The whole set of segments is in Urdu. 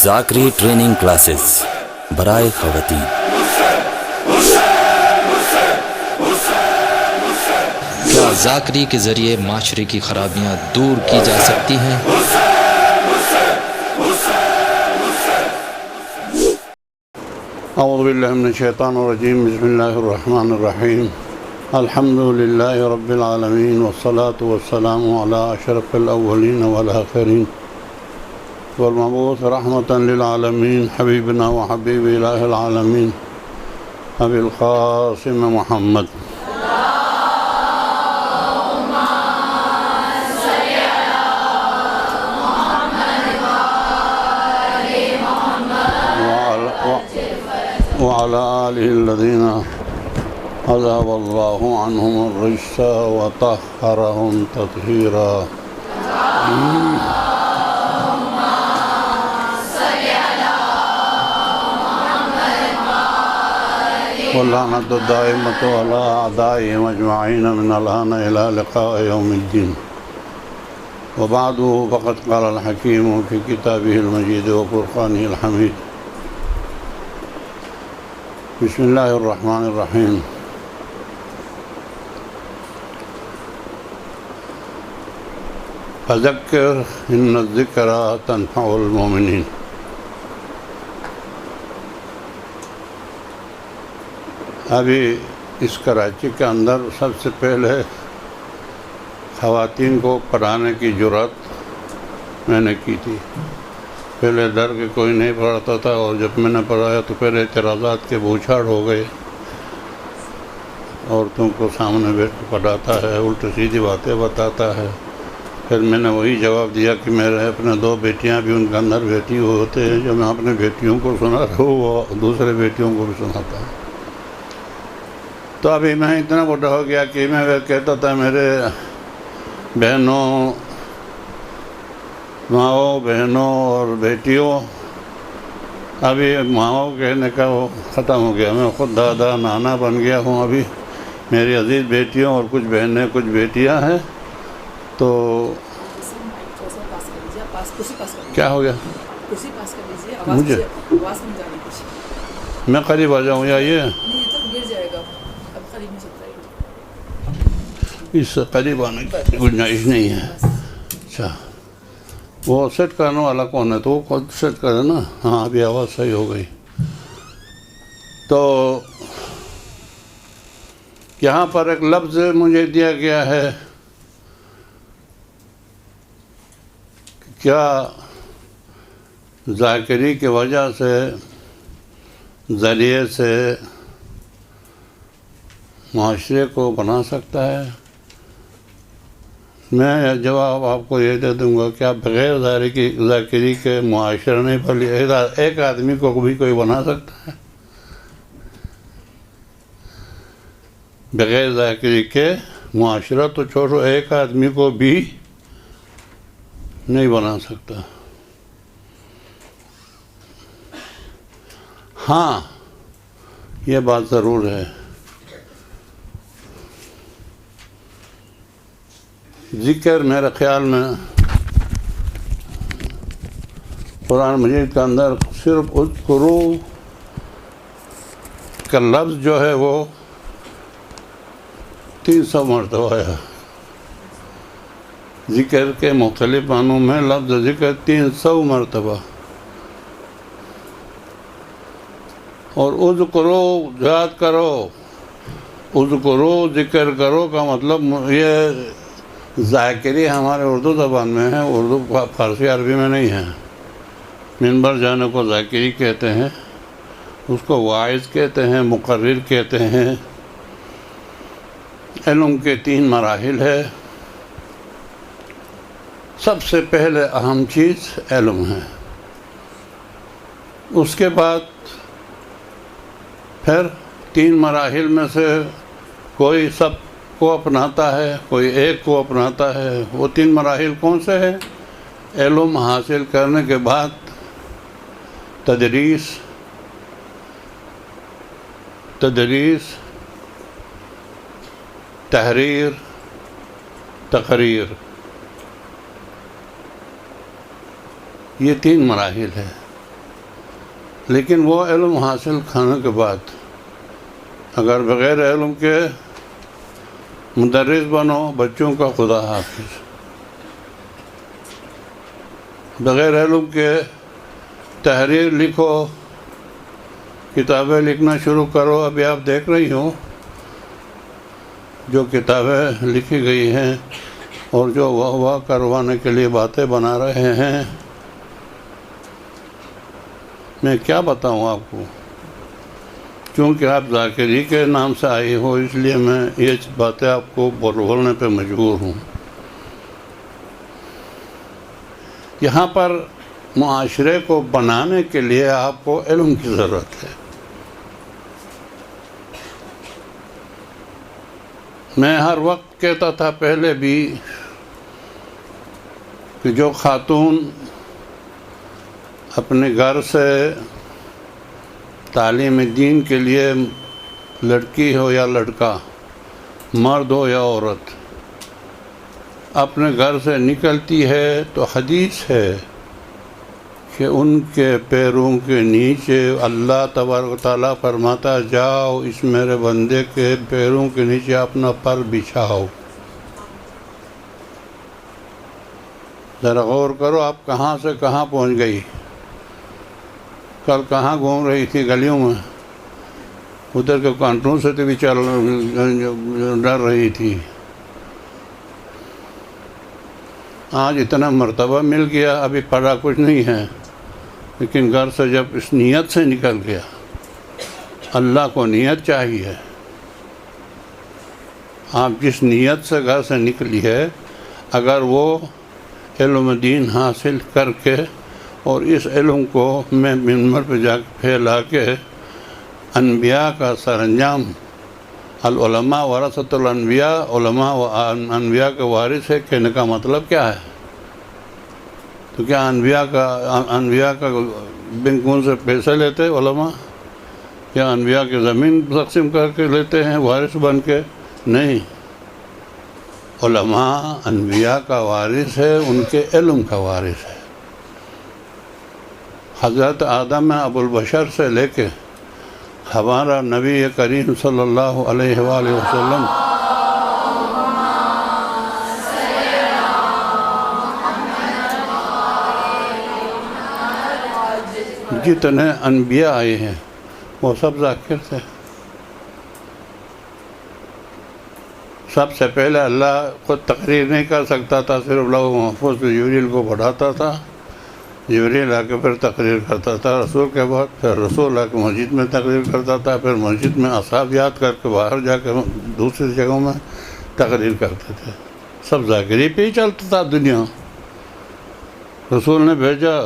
ذاکری ٹریننگ کلاسز برائے خواتین۔ کیا ذاکری کے ذریعے معاشرے کی خرابیاں دور کی جا سکتی ہیں؟ اعوذ باللہ من الشیطان الرجیم، بسم اللہ الرحمن الرحیم، الحمد للہ رب العالمین، والصلاة والسلام علی اشرف الاولین والآخرین، والمبعوث رحمة للعالمین، حبیبنا وحبیب الہ العالمین ابی القاسم محمد۔ وعلى آله الذين عذاب الله عنهم الرجس وطهرهم تطهيرا۔ واللعنة الدائمة على أعدائهم أجمعين من الآن إلى لقاء يوم الدين، وبعد، فقد قال الحكيم في كتابه المجيد وفرقانه الحميد، بسم اللہ الرحمن الرحیم۔ فذکر ان الذکرى تنفع المؤمنین۔ ابھی اس کراچی کے اندر سب سے پہلے خواتین کو پڑھانے کی جرأت میں نے کی تھی۔ پہلے ڈر کے کوئی نہیں پڑھاتا تھا، اور جب میں نے پڑھایا تو پہلے اعتراضات کے بوچھاڑ ہو گئے۔ عورتوں کو سامنے بیٹھ کے پڑھاتا ہے، الٹی سیدھی باتیں بتاتا ہے۔ پھر میں نے وہی جواب دیا کہ میرے اپنے 2 بیٹیاں بھی ان کے اندر بیٹھی ہوتے ہیں، جو میں اپنے بیٹیوں کو سنا رہا ہوں وہ دوسرے بیٹیوں کو بھی سناتا ہوں۔ تو ابھی میں اتنا بڑا ہو گیا کہ میں کہتا تھا میرے بہنوں، ماؤں، بہنوں اور بیٹیوں، ابھی ماؤں کہنے کا وہ ختم ہو گیا، میں خود دادا نانا بن گیا ہوں۔ ابھی میری عزیز بیٹیوں اور کچھ بہنیں، کچھ بیٹیاں ہیں۔ تو کیا ہو گیا؟ مجھے میں قریب آ جاؤں یا یہ اس سے قریب آنے کی گنجائش نہیں ہے؟ اچھا، وہ سیٹ کرنے والا کون ہے؟ تو وہ خود سیٹ کرے نا۔ ہاں، ابھی آواز صحیح ہو گئی۔ تو یہاں پر ایک لفظ مجھے دیا گیا ہے، کیا ذاکری کی وجہ سے، ذریعے سے معاشرے کو بنا سکتا ہے؟ میں جواب آپ کو یہ دے دوں گا کہ آپ بغیر ذاکری کے معاشرہ نہیں، بھلی ایک آدمی کو بھی کوئی بنا سکتا ہے؟ بغیر ذاکری کے معاشرہ تو چھوڑو، ایک آدمی کو بھی نہیں بنا سکتا۔ ہاں، یہ بات ضرور ہے، ذکر میرے خیال میں قرآن مجید کے اندر صرف اذکروا کا لفظ جو ہے وہ 300 مرتبہ ہے۔ ذکر کے مختلف معنوں میں لفظ ذکر 300 مرتبہ، اور اذکروا یاد کرو، اذکروا ذکر کرو کا مطلب یہ ذاکری ہمارے اردو زبان میں ہے، اردو فارسی عربی میں نہیں ہے۔ منبر جانے کو ذاکری کہتے ہیں، اس کو واعظ کہتے ہیں، مقرر کہتے ہیں۔ علم کے 3 مراحل ہے۔ سب سے پہلے اہم چیز علم ہے، اس کے بعد پھر 3 مراحل میں سے کوئی سب کو اپناتا ہے، کوئی ایک کو اپناتا ہے۔ وہ 3 مراحل کون سے ہیں؟ علم حاصل کرنے کے بعد تدریس، تحریر، تقریر، یہ 3 مراحل ہیں۔ لیکن وہ علم حاصل کرنے کے بعد اگر بغیر علم کے مدرس بنو، بچوں کا خدا حافظ، بغیر علم کے تحریر لکھو، کتابیں لکھنا شروع کرو. ابھی آپ دیکھ رہی ہو جو کتابیں لکھی گئی ہیں اور جو واہ کروانے کے لیے باتیں بنا رہے ہیں، میں کیا بتاؤں آپ کو. کیونکہ آپ ذاکری کے نام سے آئی ہو، اس لیے میں یہ باتیں آپ کو بولنے پہ مجبور ہوں. یہاں پر معاشرے کو بنانے کے لیے آپ کو علم کی ضرورت ہے. میں ہر وقت کہتا تھا پہلے بھی کہ جو خاتون اپنے گھر سے تعلیم دین کے لیے، لڑکی ہو یا لڑکا، مرد ہو یا عورت، اپنے گھر سے نکلتی ہے تو حدیث ہے کہ ان کے پیروں کے نیچے اللہ تبارک و تعالیٰ فرماتا جاؤ اس میرے بندے کے پیروں کے نیچے اپنا پر بچھاؤ. ذرا غور کرو آپ کہاں سے کہاں پہنچ گئی. کل کہاں گھوم رہی تھی گلیوں میں، ادھر کے کانٹوں سے تو بھی ڈر رہی تھی. آج اتنا مرتبہ مل گیا، ابھی پڑھا کچھ نہیں ہے، لیکن گھر سے جب اس نیت سے نکل گیا، اللہ کو نیت چاہیے. آپ جس نیت سے گھر سے نکلی ہے، اگر وہ علم دین حاصل کر کے اور اس علم کو میں منبر پہ جا کے پھیلا کے انبیاء کا سر انجام، العلماء ورثۃ الانبیاء، علماء و انبیاء کے وارث ہے، کہنے کا مطلب کیا ہے؟ تو کیا انبیاء کا بینکوں سے پیسے لیتے علماء، یا انبیاء کی زمین تقسیم کر کے لیتے ہیں وارث بن کے؟ نہیں، علماء انبیاء کا وارث ہے، ان کے علم کا وارث ہے. حضرت آدم ابو البشر سے لے کے ہمارا نبی کریم صلی اللہ علیہ وآلہ وسلم جتنے انبیاء آئے ہیں وہ سب ذاکر تھے. سب سے پہلے اللہ خود تقریر نہیں کر سکتا تھا، صرف لوح محفوظ سے جبریل کو پڑھاتا تھا، جبریل آ کے پھر تقریر کرتا تھا. رسول کے بعد پھر رسول آ کے مسجد میں تقریر کرتا تھا، پھر مسجد میں اصحاب یاد کر کے باہر جا کے دوسری جگہوں میں تقریر کرتے تھے. سب ذاکری پہ ہی چلتا تھا دنیا. رسول نے بھیجا،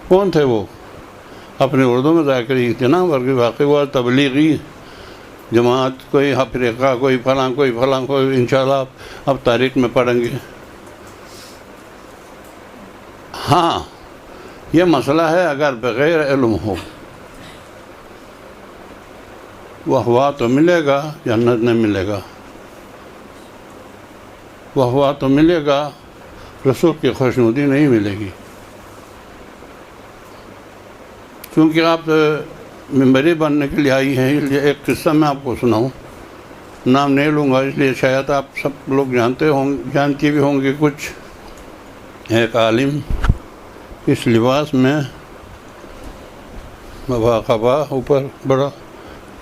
کون تھے وہ؟ اپنے اردو میں ذاکری تھے نا، بلکہ واقعی ہوا تبلیغی جماعت، کوئی افریقہ، کوئی فلاں، کوئی فلاں، کوئی انشاءاللہ اب تاریخ میں پڑھیں گے. ہاں، یہ مسئلہ ہے اگر بغیر علم ہو، وہ ہوا تو ملے گا، جنت نہیں ملے گا. وہ ہوا تو ملے گا، رسول کی خوشنودی نہیں ملے گی. کیونکہ آپ ممبری بننے کے لیے آئی ہیں، اس لیے ایک قصہ میں آپ کو سناؤں، نام نہیں لوں گا اس لیے شاید آپ سب لوگ جانتی بھی ہوں گے. کچھ ایک عالم اس لباس میں، قبا اوپر بڑا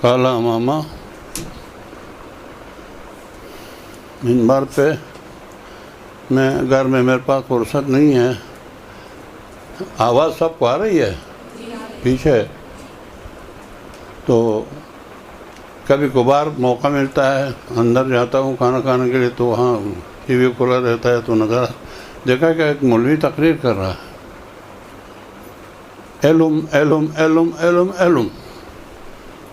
کالا امامہ، منبر پہ، میں گھر میں میرے پاس فرصت نہیں ہے. آواز سب کو آ رہی ہے پیچھے؟ تو کبھی کبھار موقع ملتا ہے اندر جاتا ہوں کھانا کھانے کے لیے، تو وہاں ٹی وی کھلا رہتا ہے تو نظر دیکھا کہ ایک مولوی تقریر کر رہا ہے. علم علم علم علم علم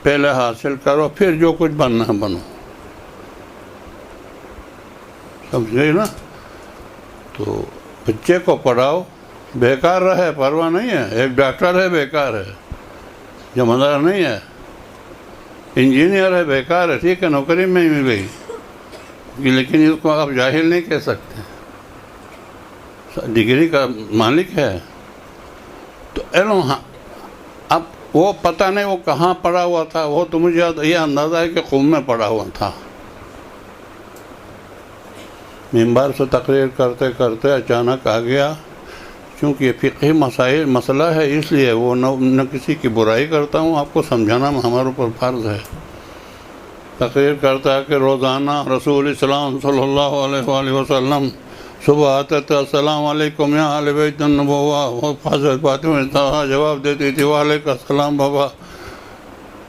پہلے حاصل کرو، پھر جو کچھ بننا بنو. سمجھ گئی نا؟ تو بچے کو پڑھاؤ، بیکار رہے پرواہ نہیں ہے. ایک ڈاکٹر ہے بیکار ہے، جمعدار نہیں ہے. انجینئر ہے بیکار ہے، ٹھیک ہے نوکری میں ہی مل گئی، لیکن اس کو آپ جاہل نہیں کہہ سکتے، ڈگری کا مالک ہے. تو علم اب وہ پتہ نہیں وہ کہاں پڑا ہوا تھا، وہ تو مجھے یہ اندازہ ہے کہ قم میں پڑا ہوا تھا۔ منبر سے تقریر کرتے کرتے اچانک آ گیا، چونکہ یہ فقہی مسئلہ ہے اس لیے وہ نہ کسی کی برائی کرتا ہوں، آپ کو سمجھانا ہمارے اوپر فرض ہے۔ تقریر کرتا ہے کہ روزانہ رسول اسلام صلی اللہ علیہ وآلہ وسلم صبح آتے تھے، السلام علیکم یا اہل بیت النبوہ، وہ حضرت فاطمہ جواب دیتی تھی وعلیکم السلام بابا،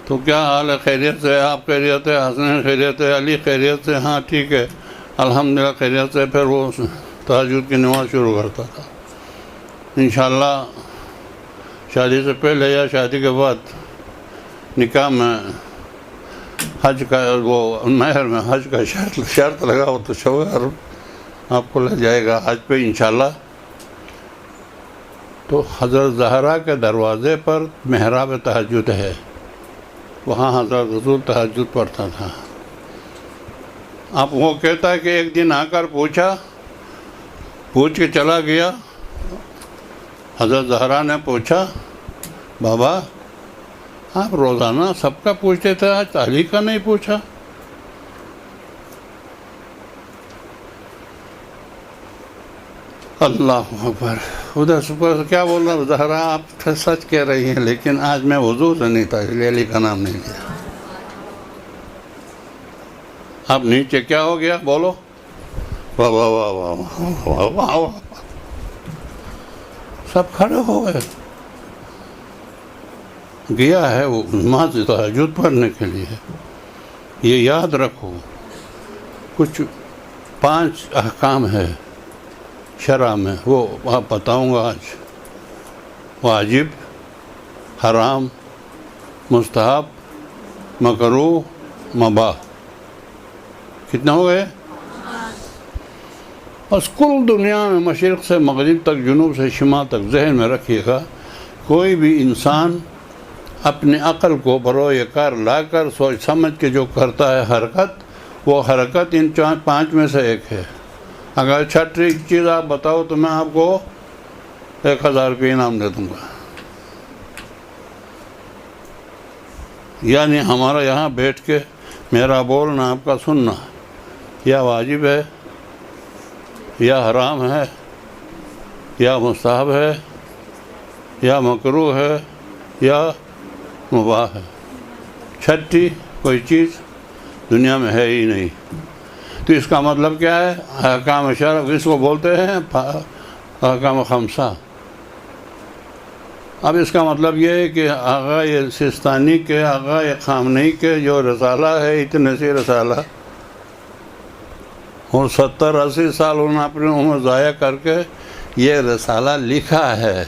تو کیا حال ہے، خیریت سے؟ آپ خیریت ہے؟ حسنین خیریت ہے؟ علی خیریت سے؟ ہاں ٹھیک ہے الحمدللہ خیریت سے۔ پھر وہ تہجد کی نماز شروع کرتا تھا۔ انشاءاللہ شادی سے پہلے یا شادی کے بعد نکاح میں حج کا وہ مہر میں حج کا شرط لگا ہو تو شوہر آپ کو لے جائے گا حج پہ انشاءاللہ۔ تو حضرت زہرا کے دروازے پر محراب تہجد ہے، وہاں حضرت رسول تہجد پڑھتا تھا۔ اب وہ کہتا ہے کہ ایک دن آ کر پوچھ کے چلا گیا۔ حضرت زہرا نے پوچھا بابا آپ روزانہ سب کا پوچھتے تھے، آج علی کا نہیں پوچھا؟ اللہ اکبر۔ ادھر سے کیا بول رہا زہرا آپ سچ کہہ رہی ہیں، لیکن آج میں وضو سے نہیں تھا اس لیے علی کا نام نہیں لیا۔ اب نیچے کیا ہو گیا بولو؟ واہ واہ واہ واہ واہ واہ واہ، سب کھڑے ہو گئے۔ گیا ہے وہ نماز تہجد پڑھنے کے لیے۔ یہ یاد رکھو کچھ 5 احکام ہے شرع میں، وہ آپ بتاؤں گا آج۔ واجب، حرام، مستحب، مکروہ، مباح، کتنا ہو گئے؟ بس کل دنیا میں مشرق سے مغرب تک، جنوب سے شمال تک ذہن میں رکھیے گا، کوئی بھی انسان اپنے عقل کو بروئے کار لا کر سوچ سمجھ کے جو کرتا ہے حرکت، وہ حرکت ان 5 میں سے ایک ہے۔ اگر چھٹی چیز آپ بتاؤ تو میں آپ کو 1000 روپے انعام دے دوں گا۔ یعنی ہمارا یہاں بیٹھ کے میرا بولنا آپ کا سننا یا واجب ہے یا حرام ہے یا مستحب ہے یا مکروہ ہے یا مباح ہے، چھٹی کوئی چیز دنیا میں ہے ہی نہیں۔ تو اس کا مطلب کیا ہے؟ احکام شرع اس کو بولتے ہیں احکام خمسہ۔ اب اس کا مطلب یہ ہے کہ آغا سستانی کے، آغا خامنئی کے جو رسالہ ہے، اتنے سے رسالہ، اور 70-80 سال انہوں نے اپنی عمر ضائع کر کے یہ رسالہ لکھا ہے۔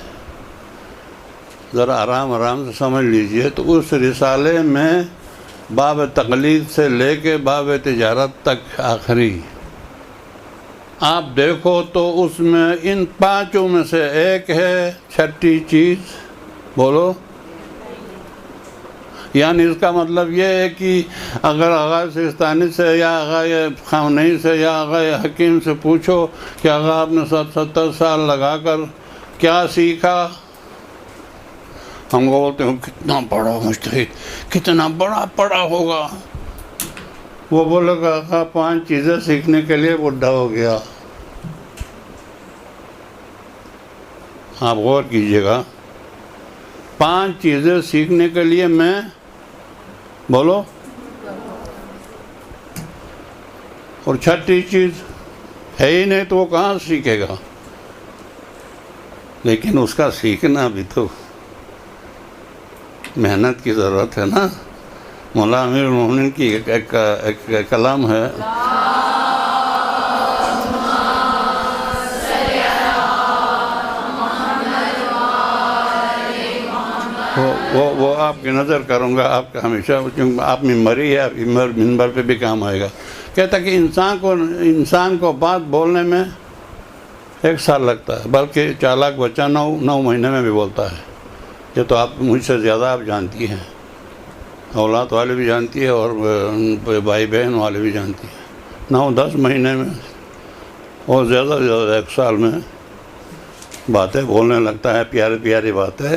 ذرا آرام سے سمجھ لیجئے۔ تو اس رسالے میں باب تقلید سے لے کے باب تجارت تک آخری آپ دیکھو تو اس میں ان 5 میں سے ایک ہے چھٹی چیز، بولو۔ یعنی اس کا مطلب یہ ہے کہ اگر آغا سستانی سے یا آغا خامنئی سے یا آغا حکیم سے پوچھو کہ آغا آپ نے 70 سال لگا کر کیا سیکھا، ہم کو بولتے ہیں کتنا بڑا مجتہد، کتنا بڑا پڑھا ہوگا۔ وہ بولے گا آقا 5 چیزیں سیکھنے کے لیے بڈھا ہو گیا۔ آپ غور کیجئے گا، 5 چیزیں سیکھنے کے لیے میں بولو، اور چھٹی چیز ہے ہی نہیں تو وہ کہاں سیکھے گا؟ لیکن اس کا سیکھنا بھی تو محنت کی ضرورت ہے نا۔ مولا امیر المومنین کی ایک کلام ہے، وہ آپ کی نظر کروں گا، آپ کا ہمیشہ، چونکہ آپ ممبری ہے، منبر پہ بھی کام آئے گا۔ کہتا کہ انسان کو بات بولنے میں 1 سال لگتا ہے، بلکہ چالاک بچہ 9 مہینے میں بھی بولتا ہے۔ یہ تو آپ مجھ سے زیادہ آپ جانتی ہیں، اولاد والے بھی جانتی ہے اور بھائی بہن والے بھی جانتی ہیں۔ 9-10 مہینے میں اور زیادہ سے زیادہ 1 سال میں باتیں بولنے لگتا ہے، پیاری پیاری باتیں۔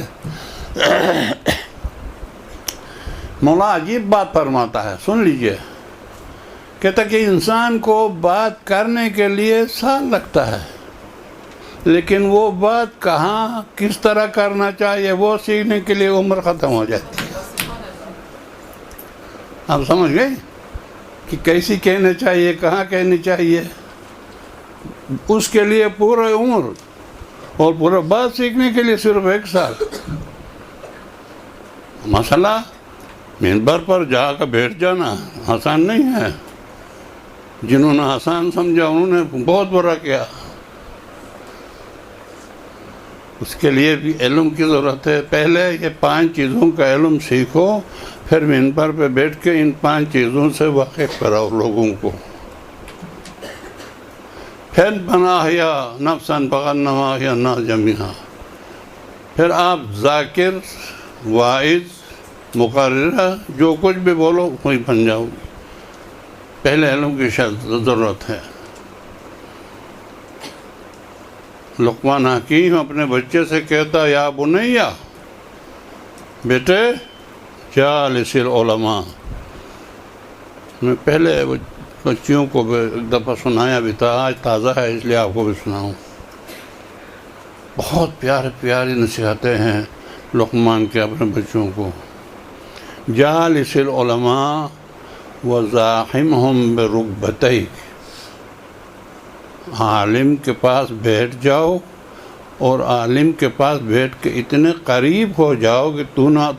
مولا عجیب بات فرماتا ہے، سن لیجئے، کہتا کہ انسان کو بات کرنے کے لیے سال لگتا ہے، لیکن وہ بات کہاں کس طرح کرنا چاہیے وہ سیکھنے کے لیے عمر ختم ہو جاتی ہے۔ آپ سمجھ گئے کہ کیسی کہنا چاہیے، کہاں کہنی چاہیے، اس کے لیے پورا عمر، اور پورا بات سیکھنے کے لیے صرف 1 سال۔ مسئلہ منبر پر جا کر بیٹھ جانا آسان نہیں ہے، جنہوں نے آسان سمجھا انہوں نے بہت برا کیا۔ اس کے لیے بھی علم کی ضرورت ہے۔ پہلے یہ 5 چیزوں کا علم سیکھو، پھر منبر پہ بیٹھ کے ان 5 چیزوں سے واقف کراؤ لوگوں کو۔ پھر بنایا نفساً فغنما یا الناس جمیعا، پھر آپ ذاکر، واعظ، مقررہ، جو کچھ بھی بولو وہی بن جاؤ گے۔ پہلے علم کی ضرورت ہے۔ لقمان حکیم اپنے بچے سے کہتا، یا بنیا، بیٹے جالس العلماء۔ میں پہلے بچیوں کو بھی ایک دفعہ سنایا بھی تھا، آج تازہ ہے اس لیے آپ کو بھی سناؤں۔ بہت پیاری نصیحتیں ہیں لقمان کے اپنے بچوں کو۔ جالس العلماء وزاحمہم برکبتیک، عالم کے پاس بیٹھ جاؤ اور عالم کے پاس بیٹھ کے اتنے قریب ہو جاؤ کہ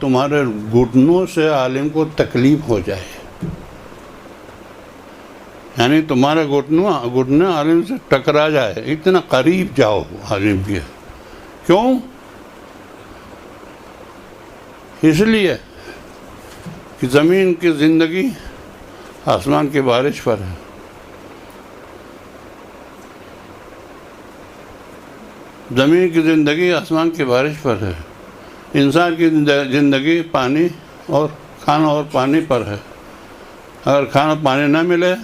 تمہارے گھٹنوں سے عالم کو تکلیف ہو جائے، یعنی تمہارے گھٹنے عالم سے ٹکرا جائے، اتنا قریب جاؤ عالم کے۔ کیوں؟ اس لیے کہ زمین کی زندگی آسمان کی بارش پر ہے۔ زمین کی زندگی آسمان کی بارش پر ہے، انسان کی زندگی پانی اور کھانا اور پانی پر ہے۔ اگر کھانا پانی نہ ملے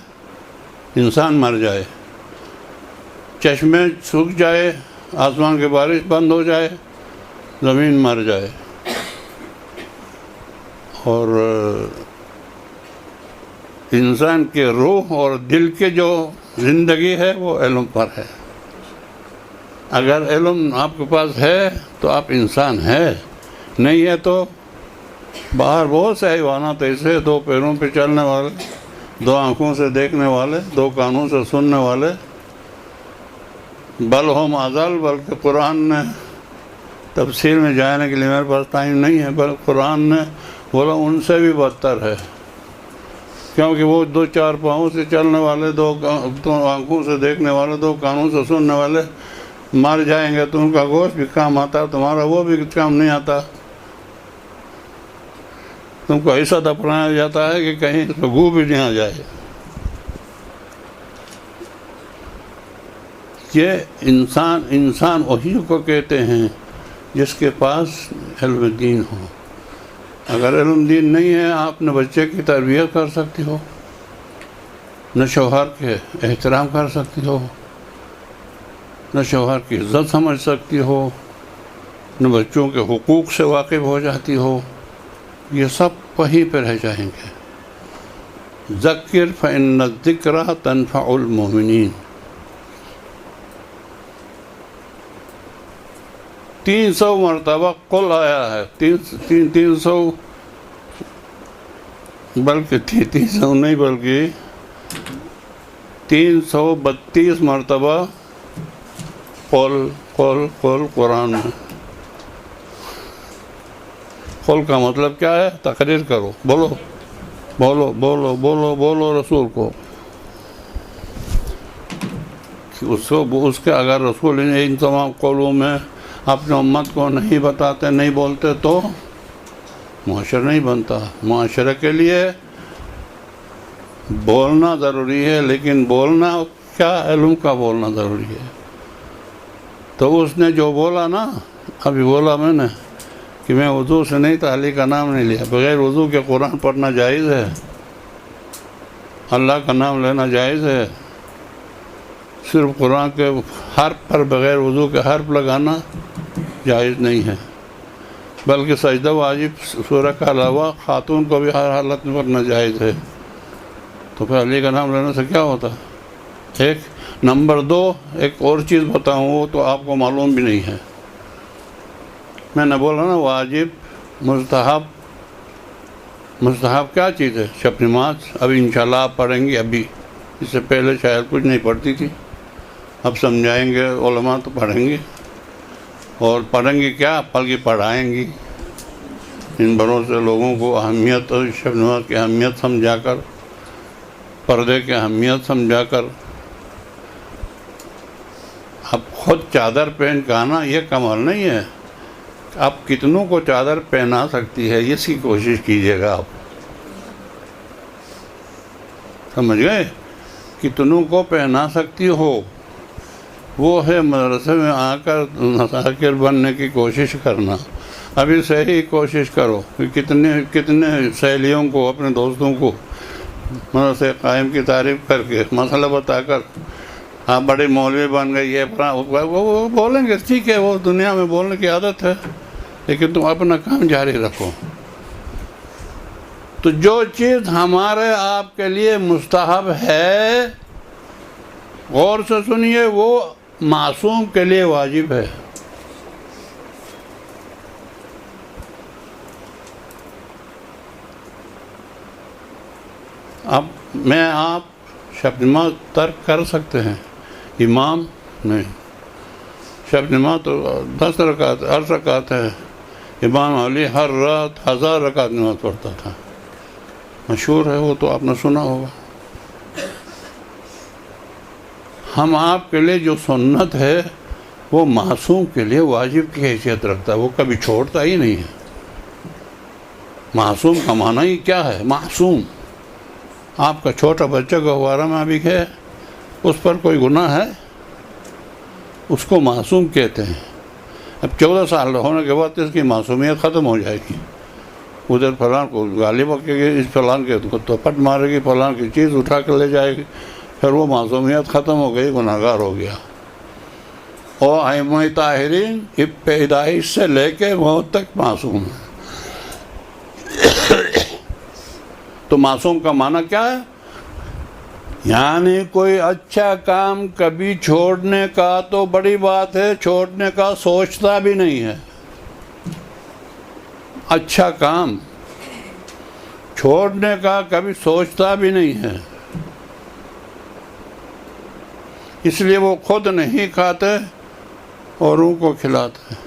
انسان مر جائے، چشمے سوکھ جائے، آسمان کی بارش بند ہو جائے، زمین مر جائے۔ اور انسان کے روح اور دل کے جو زندگی ہے وہ علم پر ہے۔ اگر علم آپ کے پاس ہے تو آپ انسان ہے، نہیں ہے تو باہر بہت سے حیوانات ایسے، 2 پیروں پہ چلنے والے، 2 آنکھوں سے دیکھنے والے، 2 کانوں سے سننے والے، بل ہم اضل، بلکہ قرآن نے تفصیل میں جانے کے لیے میرے پاس ٹائم نہیں ہے، بلکہ قرآن نے بولا ان سے بھی بدتر ہے، کیونکہ وہ 2-4 پاؤں سے چلنے والے، 2 آنکھوں سے دیکھنے والے، 2 کانوں سے سننے والے مر جائیں گے تو ان کا گوشت بھی کام آتا، تمہارا وہ بھی کام نہیں آتا۔ تم کو ایسا دفنایا جاتا ہے کہ کہیں اس میں گو بھی نہیں آ جائے۔ یہ انسان وہی کو کہتے ہیں جس کے پاس علم دین ہو۔ اگر علم دین نہیں ہے، آپ نے بچے کی تربیت کر سکتی ہو، نہ شوہر کے احترام کر سکتی ہو، نہ شوہر کی عزت سمجھ سکتی ہو، نہ بچوں کے حقوق سے واقف ہو جاتی ہو، یہ سب وہیں پہ رہ جائیں گے۔ ذکر فإن الذکرى تنفع المؤمنین۔ 300 مرتبہ قل آیا ہے، 300 بلکہ 300 نہیں بلکہ 332 مرتبہ قل قرآن میں۔ قل کا مطلب کیا ہے؟ تقریر کرو، بولو بولو بولو بولو بولو رسول کو۔ اس کے اگر رسول ان تمام قولوں میں اپنے امت کو نہیں بتاتے، نہیں بولتے تو معاشرہ نہیں بنتا۔ معاشرے کے لیے بولنا ضروری ہے، لیکن بولنا کیا؟ علم کا بولنا ضروری ہے۔ تو اس نے جو بولا نا، ابھی بولا میں نے کہ میں وضو سے نہیں، تعلیق کا نام نہیں لیا، بغیر وضو کے قرآن پڑھنا جائز ہے، اللہ کا نام لینا جائز ہے، صرف قرآن کے حرف پر بغیر وضو کے حرف لگانا جائز نہیں ہے۔ بلکہ سجدہ واجب سورہ کا علاوہ خاتون کو بھی ہر حالت میں پڑھنا جائز ہے، تو پھر علی کا نام لینے سے کیا ہوتا؟ ایک نمبر 2 ایک اور چیز بتاؤں، وہ تو آپ کو معلوم بھی نہیں ہے، میں نے بولا نا واجب مستحب کیا چیز ہے؟ شب نماز. اب انشاءاللہ آپ پڑھیں گی، ابھی اس سے پہلے شاید کچھ نہیں پڑھتی تھی، اب سمجھائیں گے علماء تو پڑھیں گے، اور پڑھیں گے کیا؟ بلکہ پڑھائیں گی ان بڑوں سے لوگوں کو اہمیت اور شب نماز کی اہمیت سمجھا کر، پردے کی اہمیت سمجھا کر. اب خود چادر پہن کے آنا یہ کمال نہیں ہے، آپ کتنوں کو چادر پہنا سکتی ہے اس کی کوشش کیجیے گا. آپ سمجھ گئے؟ کتنوں کو پہنا سکتی ہو، وہ ہے مدرسے میں آ کر ذاکر بننے کی کوشش کرنا. ابھی سے ہی کوشش کرو کہ کتنے سہیلیوں کو، اپنے دوستوں کو مدرسے قائم کی تعریف کر کے مسئلہ بتا کر آپ بڑے مولوی بن گئے، یہ وہ بولیں گے ٹھیک ہے، وہ دنیا میں بولنے کی عادت ہے، لیکن تم اپنا کام جاری رکھو. تو جو چیز ہمارے آپ کے لیے مستحب ہے، غور سے سنیے، وہ معصوم کے لیے واجب ہے. اب میں آپ شب نماز ترک کر سکتے ہیں، امام نہیں. شب نماز تو 10 رکعت 8 رکعت ہے. امام علی ہر رات 1000 رکعت نماز پڑھتا تھا، مشہور ہے وہ، تو آپ نے سنا ہوگا. ہم آپ کے لیے جو سنت ہے وہ معصوم کے لیے واجب کی حیثیت رکھتا ہے، وہ کبھی چھوڑتا ہی نہیں ہے. معصوم کا معنی ہی کیا ہے؟ معصوم. آپ کا چھوٹا بچہ گہوارہ میں ابھی ہے، اس پر کوئی گناہ ہے؟ اس کو معصوم کہتے ہیں. اب 14 سال ہونے کے بعد اس کی معصومیت ختم ہو جائے گی. ادھر فلان کو گالی بکے گی، اس فلان کے کو تو پٹ مارے گی، فلان کی چیز اٹھا کر لے جائے گی، پھر وہ معصومیت ختم ہو گئی، گناہگار ہو گیا. اور ائمہ طاہرین پیدائش سے لے کے موت تک معصوم ہیں. تو معصوم کا معنی کیا ہے؟ یعنی کوئی اچھا کام کبھی چھوڑنے کا تو بڑی بات ہے، چھوڑنے کا سوچتا بھی نہیں ہے. اچھا کام چھوڑنے کا کبھی سوچتا بھی نہیں ہے. اس لیے وہ خود نہیں کھاتے، اوروں کو کھلاتے ہیں،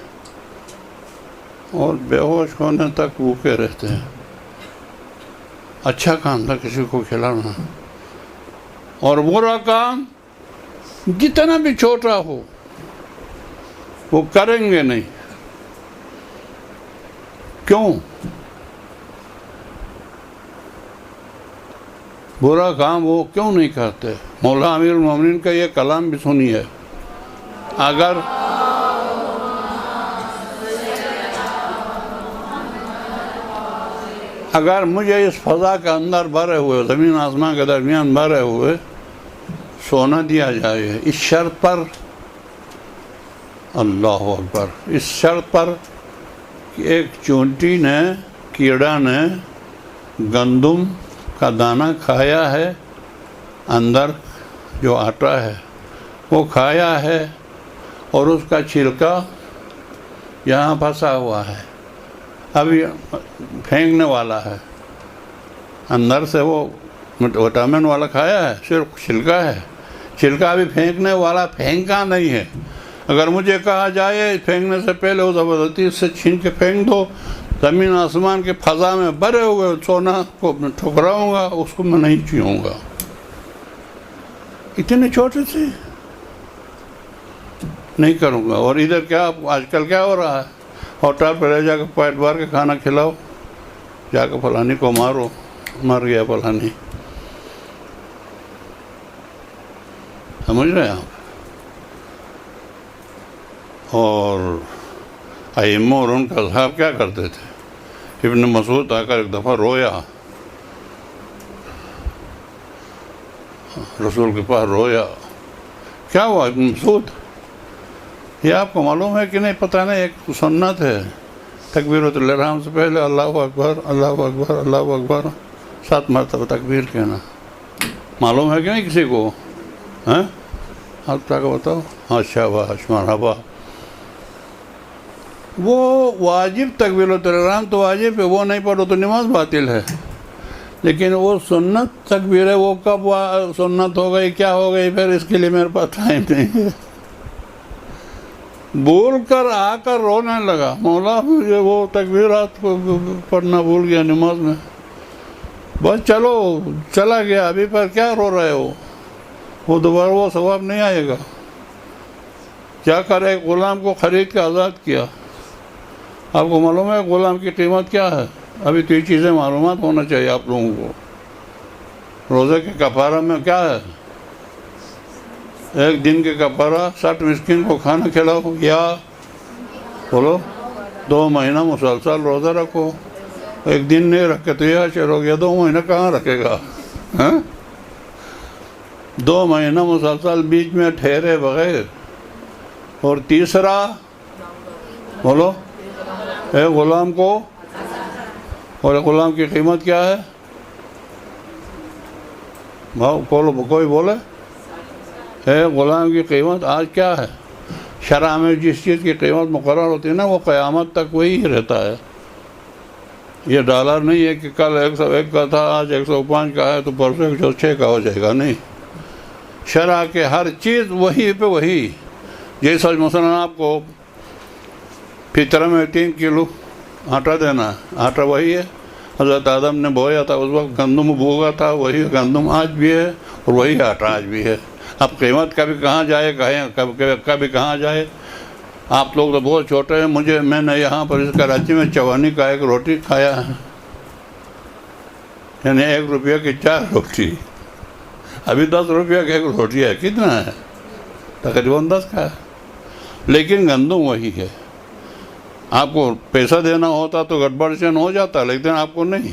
اور بے ہوش ہونے تک بھوکے رہتے ہیں. اچھا کام تھا کسی کو کھلانا. اور برا کام جتنا بھی چھوٹا ہو وہ کریں گے نہیں. کیوں؟ برا کام وہ کیوں نہیں کرتے؟ مولا امیر المومنین کا یہ کلام بھی سنیے. اگر مجھے اس فضا کے اندر بھرے ہوئے، زمین آسمان کے درمیان بھرے ہوئے سونا دیا جائے، اس شرط پر، اللہ اکبر، اس شرط پر کہ ایک چونٹی نے، کیڑا نے گندم کا دانہ کھایا ہے، اندر جو آٹا ہے وہ کھایا ہے، اور اس کا چھلکا یہاں پھنسا ہوا ہے، ابھی پھینکنے والا ہے. اندر سے وہ وٹامن والا کھایا ہے، صرف چھلکا ہے، چھلکا ابھی پھینکنے والا پھینکا نہیں ہے. اگر مجھے کہا جائے پھینکنے سے پہلے وہ زبردستی سے چھین کے پھینک دو، زمین آسمان کے فضا میں بھرے ہوئے سونا کو میں ٹھکراؤں گا، اس کو میں نہیں چھیوں گا. اتنے چھوٹے سے نہیں کروں گا. اور ادھر کیا آج کل کیا ہو رہا ہے؟ ہوٹل پہ رہ جا کے پیٹ بھر کے کھانا کھلاؤ، جا کے فلانی کو مارو، مر گیا فلانی. سمجھ رہے ہیں آپ؟ اور ائمہ اور ان کا صاحب کیا کرتے تھے؟ ابن مسعود آ کر ایک دفعہ رویا، رسول کے پاس رویا. کیا ہوا ابن مسعود؟ یہ آپ کو معلوم ہے کہ نہیں پتہ نہیں، ایک سنت ہے تکبیرۃ الاحرام سے پہلے اللہ اکبر اللہ اکبر اللہ اکبر 7 مرتبہ تکبیر کہنا. معلوم ہے کہ نہیں کسی کو؟ ہاں آپ کیا کہ بتاؤ. ہاں شاباش مرحبا. وہ واجب تکبیرۃ الاحرام تو واجب ہے، وہ نہیں پڑھو تو نماز باطل ہے. لیکن وہ سنت تکبیر ہے، وہ کب سنت ہو گئی کیا ہو گئی پھر اس کے لیے میرے پاس ٹائم نہیں ہے. بول کر آ کر رونے لگا، مولا مجھے وہ تکبیرات کو پڑھنا بھول گیا نماز میں. بس چلو چلا گیا، ابھی پر کیا رو رہے ہو؟ وہ دوبارہ وہ ثواب نہیں آئے گا. کیا کرے؟ غلام کو خرید کے آزاد کیا. آپ کو معلوم ہے غلام کی قیمت کیا ہے؟ ابھی تو یہ چیزیں معلومات ہونا چاہیے آپ لوگوں کو. روزے کے کفارہ میں کیا ہے؟ 1 دن کے کفارہ 60 مسکین کو کھانا کھلاؤ، یا بولو 2 مہینہ مسلسل روزہ رکھو. 1 دن نہیں رکھے تو یہ حشر ہو گیا، 2 مہینہ کہاں رکھے گا؟ 2 مہینہ مسلسل بیچ میں ٹھہرے بغیر. اور تیسرا بولو ایک غلام کو، اور ایک غلام کی قیمت کیا ہے؟ کوئی بولے. ایک غلام کی قیمت آج کیا ہے؟ شرع میں جس چیز کی قیمت مقرر ہوتی ہے نا وہ قیامت تک وہی رہتا ہے. یہ ڈالر نہیں ہے کہ کل 101 کا تھا آج 105 کا ہے تو پرسوں 106 کا ہو جائے گا. نہیں، شرع کے ہر چیز وہی پہ وہی. جیسا مثلاً آپ کو فطرہ میں 3 کلو آٹا دینا ہے، آٹا وہی ہے. حضرت آدم نے بویا تھا اس وقت گندم بوگا تھا، وہی گندم آج بھی ہے اور وہی آٹا آج بھی ہے. اب قیمت کبھی کہاں جائے کبھی کہاں جائے. آپ لوگ تو بہت چھوٹے ہیں. میں نے یہاں پر اس کراچی میں 54 کا 1 روٹی کھایا ہے، یعنی 1 روپیہ کی 4 روٹی. ابھی 10 روپیہ کی 1 روٹی ہے. کتنا ہے؟ تقریباً 10 کا ہے. لیکن گندم وہی ہے. آپ کو پیسہ دینا ہوتا تو گڑبڑ چین ہو جاتا، لیکن آپ کو نہیں.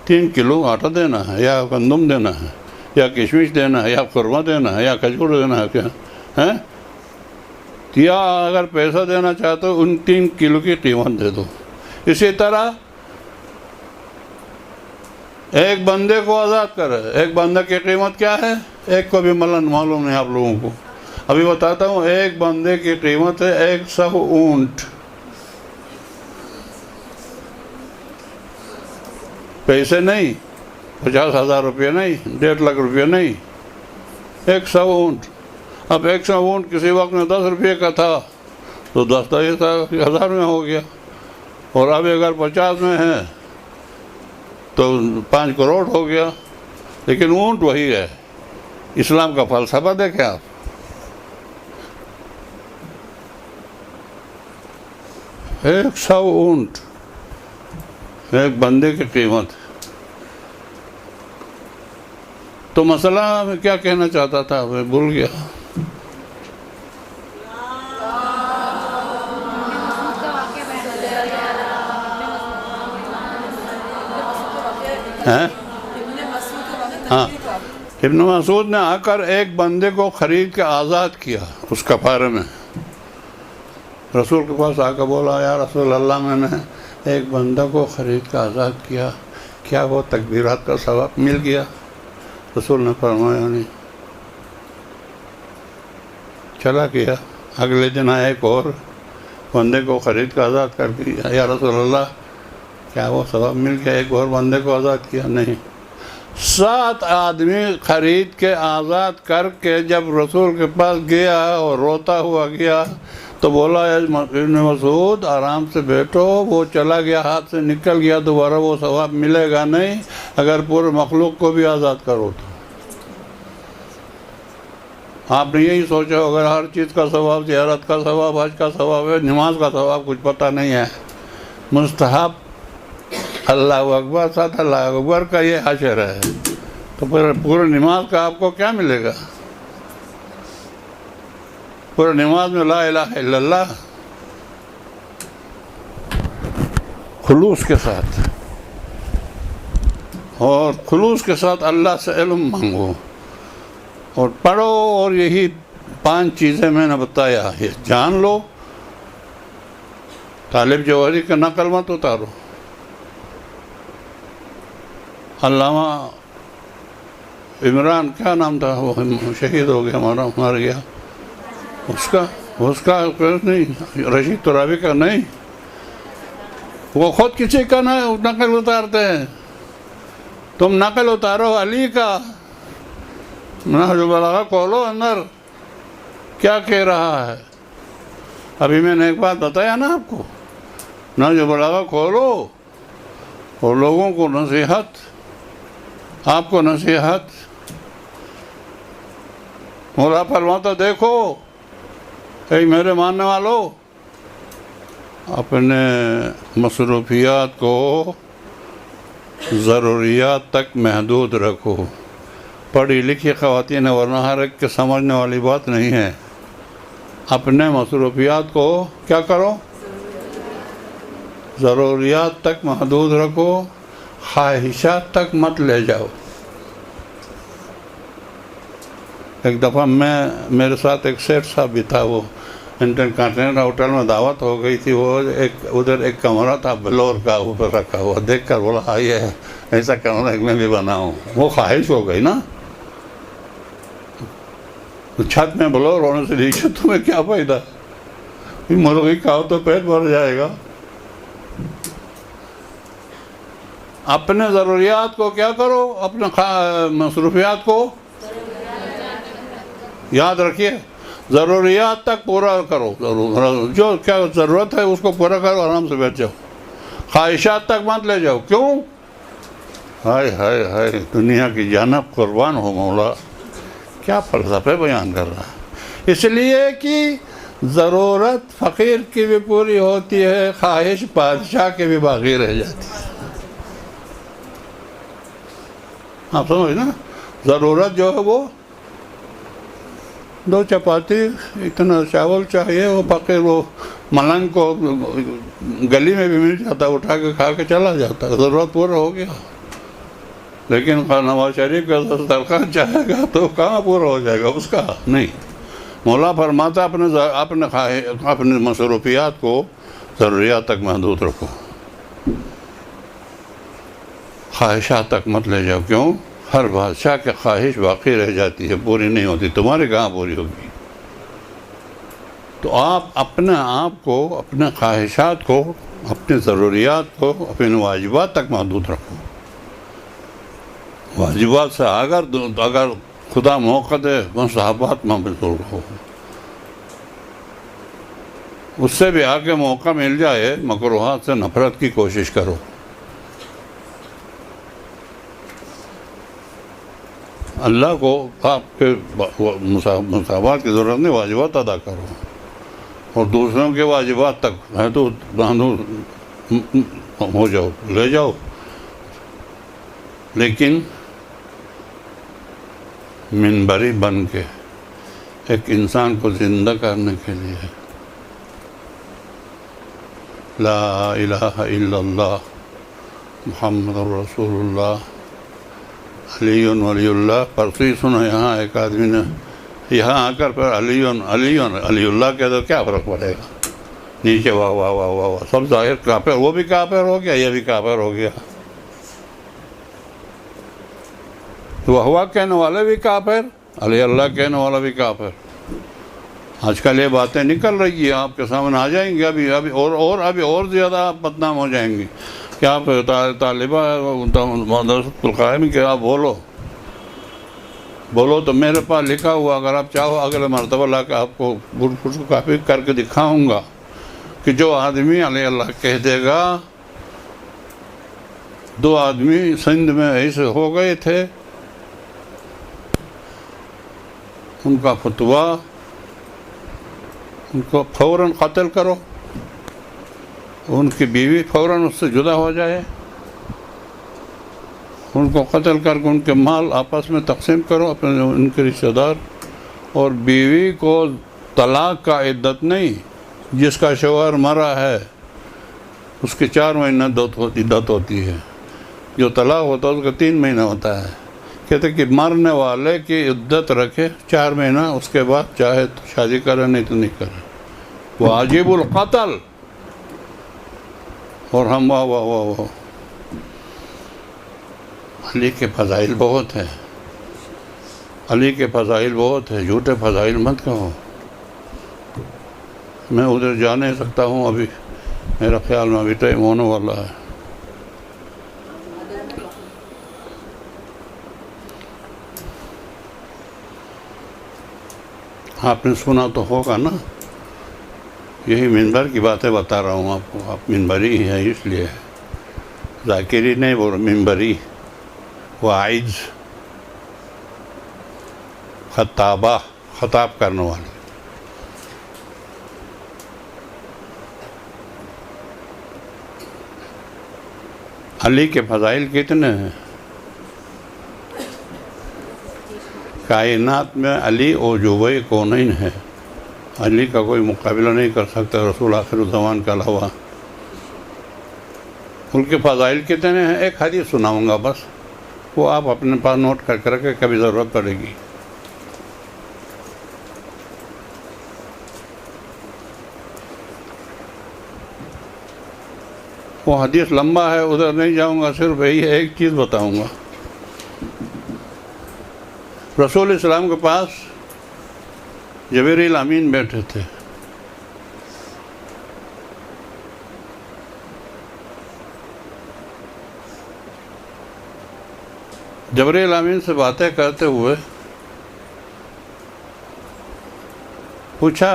3 کلو آٹا دینا ہے، یا گندم دینا ہے، یا کشمش دینا ہے، یا خرما دینا ہے، یا کھجور دینا ہے. کیا ہے؟ یا اگر پیسہ دینا چاہتے ہو ان 3 کلو کی قیمت دے دو. اسی طرح ایک بندے کو آزاد کرے. ایک بندہ کی قیمت کیا ہے؟ ایک کو بھی معلوم نہیں آپ لوگوں کو. ابھی بتاتا ہوں. ایک بندے کی قیمت ہے 100 اونٹ. پیسے نہیں، 50,000 روپیہ نہیں، 1.5 لاکھ روپیہ نہیں، 100 اونٹ. اب 100 اونٹ کسی وقت میں 10 روپیے کا تھا تو 10,000 میں ہو گیا. اور اب اگر 50 میں ہے تو 5 کروڑ ہو گیا. لیکن اونٹ وہی ہے. اسلام کا فلسفہ دیکھیں آپ. ایک 100 اونٹ ایک بندے کی قیمت. تو مسئلہ میں کیا کہنا چاہتا تھا میں بھول گیا. ہاں، ابن مسعود نے آ کر ایک بندے کو خرید کے آزاد کیا اس کفارے میں. رسول کے پاس آ کر بولا یا رسول اللہ میں نے ایک بندہ کو خرید کے آزاد کیا، کیا وہ تکبیرات کا ثواب مل گیا؟ رسول نے فرمایا نہیں. چلا گیا. اگلے دن آیا ایک اور بندے کو خرید کے آزاد کر دیا. یا رسول اللہ کیا وہ ثواب مل گیا؟ ایک اور بندے کو آزاد کیا. نہیں. 7 آدمی خرید کے آزاد کر کے جب رسول کے پاس گیا اور روتا ہوا گیا تو بولا ابن مسعود آرام سے بیٹھو، وہ چلا گیا، ہاتھ سے نکل گیا، دوبارہ وہ ثواب ملے گا نہیں اگر پورے مخلوق کو بھی آزاد کرو تو. آپ نے یہی سوچا اگر ہر چیز کا ثواب، زیارت کا ثواب، حج کا ثواب ہے، نماز کا ثواب کچھ پتہ نہیں ہے. مستحب اللہ اکبر ساتھ اللہ اکبر کا یہ حشر ہے تو پھر پورے نماز کا آپ کو کیا ملے گا؟ پورے نماز میں لا الہ الا اللہ خلوص کے ساتھ، اور خلوص کے ساتھ اللہ سے علم مانگو اور پڑھو. اور یہی 5 چیزیں میں نے بتایا، یہ جان لو طالب جوہری کا نقل مت اتارو. علامہ عمران کیا نام تھا وہ شہید ہو گیا ہمارا مر گیا اس کا نہیں رشید ترابی کا نہیں وہ خود کسی کا نقل اتارتے ہیں. تم نقل اتارو علی کا. نہج البلاغہ کھولو اندر کیا کہہ رہا ہے. ابھی میں نے ایک بات بتایا نا آپ کو. نہج البلاغہ کھولو اور لوگوں کو نصیحت آپ کو نصیحت. مولا فرماتا دیکھو اے میرے ماننے والو اپنے مصروفیات کو ضروریات تک محدود رکھو. پڑھی لکھی خواتین ورنہ ہر ایک کے سمجھنے والی بات نہیں ہے. اپنے مصروفیات کو کیا کرو ضروریات تک محدود رکھو خواہشات تک مت لے جاؤ. ایک دفعہ میرے ساتھ ایک سیٹ صاحب بھی تھا. وہ انٹرکنٹیننٹل ہوٹل میں دعوت ہو گئی تھی. وہ ادھر ایک کمرہ تھا بلور کا اوپر رکھا ہوا. دیکھ کر بولا آئیے ایسا کمرہ ایک میں بھی بناؤں. وہ خواہش ہو گئی نا. چھت میں بلور ہونے سے نیچے تمہیں کیا فائدہ. مرغی کھاؤ تو پیٹ بھر جائے گا. اپنے ضروریات کو کیا کرو اپنے مصروفیات کو یاد رکھیے ضروریات تک پورا کرو. جو کیا ضرورت ہے اس کو پورا کرو آرام سے بیٹھ جاؤ. خواہشات تک مت لے جاؤ. کیوں ہائے ہائے ہائے دنیا کی جانب قربان ہو مولا کیا فلسفے بیان کر رہا ہے. اس لیے کہ ضرورت فقیر کی بھی پوری ہوتی ہے خواہش بادشاہ کی بھی باقی رہ جاتی ہے. آپ سمجھ نا. ضرورت جو ہے وہ 2 چپاتی اتنا چاول چاہیے. وہ فقیر وہ ملنگ کو گلی میں بھی مل جاتا اٹھا کے کھا کے چلا جاتا. ضرورت پورا ہو گیا. لیکن نواز شریف کا دسترخوان چاہے گا تو کہاں پورا ہو جائے گا اس کا نہیں. مولا فرماتا اپنے مصروفیات کو ضروریات تک محدود رکھو. خواہشات تک مت لے جاؤ. کیوں ہر بادشاہ کی خواہش باقی رہ جاتی ہے پوری نہیں ہوتی. تمہاری کہاں پوری ہوگی. تو آپ اپنے آپ کو اپنے خواہشات کو اپنی ضروریات کو اپنے واجبات تک محدود رکھو. واجبات سے اگر خدا موقع دے مستحبات میں بالکل رہو. اس سے بھی آگے موقع مل جائے مکروہات سے نفرت کی کوشش کرو. اللہ کو آپ کے مساوات کی ضرورت نہیں. واجبات ادا کرو اور دوسروں کے واجبات تک ہے تو ہو جاؤ لے جاؤ. لیکن منبری بن کے ایک انسان کو زندہ کرنے کے لیے لا الہ الا اللہ محمد رسول اللہ علی ولی اللہ. پرسوں ہی سنا یہاں ایک آدمی نے یہاں آ کر پھر علی اللہ کہہ دو کیا فرق پڑے گا. نیچے واہ واہ واہ واہ واہ سب ظاہر کافر. وہ بھی کافر ہو گیا یہ بھی کافر ہو گیا. وہ کہنے والے بھی کافر علی اللہ کہنے والا بھی کافر. آج کل یہ باتیں نکل رہی ہیں آپ کے سامنے آ جائیں گی. ابھی ابھی اور زیادہ بدنام ہو جائیں گی. کیا آپ طالبہ مدرسۃ القائم کہ آپ بولو تو میرے پاس لکھا ہوا اگر آپ چاہو اگلے مرتبہ لا کے آپ کو کاپی کر کے دکھاؤں گا کہ جو آدمی علی اللہ کہہ دے گا. 2 آدمی سندھ میں ایسے ہو گئے تھے. ان کا فتویٰ ان کو فوراً قتل کرو. ان کی بیوی فوراً اس سے جدا ہو جائے. ان کو قتل کر کے ان کے مال آپس میں تقسیم کرو اپنے ان کے رشتہ دار. اور بیوی کو طلاق کا عدت نہیں. جس کا شوہر مرا ہے اس کے 4 مہینہ عدت ہوتی ہے. جو طلاق ہوتا ہے اس کا 3 مہینہ ہوتا ہے. کہتے کہ مرنے والے کی عدت رکھے 4 مہینہ. اس کے بعد چاہے تو شادی کرے نہیں تو نہیں کرے. واجب القتل اور ہم واہ واہ واہ واہ، علی کے فضائل بہت ہیں، علی کے فضائل بہت ہیں، جھوٹے فضائل مت کہو۔ میں ادھر جا نہیں سکتا ہوں ابھی، میرا خیال میں ابھی ٹائم ہونے والا ہے۔ آپ نے سنا تو ہوگا نا، یہی منبر کی باتیں بتا رہا ہوں آپ کو، آپ منبری ہیں اس لیے، ذاکری نہیں بول رہا، منبری، واعظ، خطابہ، خطاب کرنے والے۔ علی کے فضائل کتنے ہیں؟ کائنات میں علی اوجوبۂ کونین ہے، علی کا کوئی مقابلہ نہیں کر سکتا رسول آخر الزمان کے علاوہ۔ ان کے فضائل کتنے ہیں؟ ایک حدیث سناؤں گا بس، وہ آپ اپنے پاس نوٹ کر کے رکھیں، کبھی ضرورت پڑے گی۔ وہ حدیث لمبا ہے، ادھر نہیں جاؤں گا، صرف یہی ایک چیز بتاؤں گا۔ رسول اسلام کے پاس جبریل امین بیٹھے تھے، جبریل امین سے باتیں کرتے ہوئے پوچھا،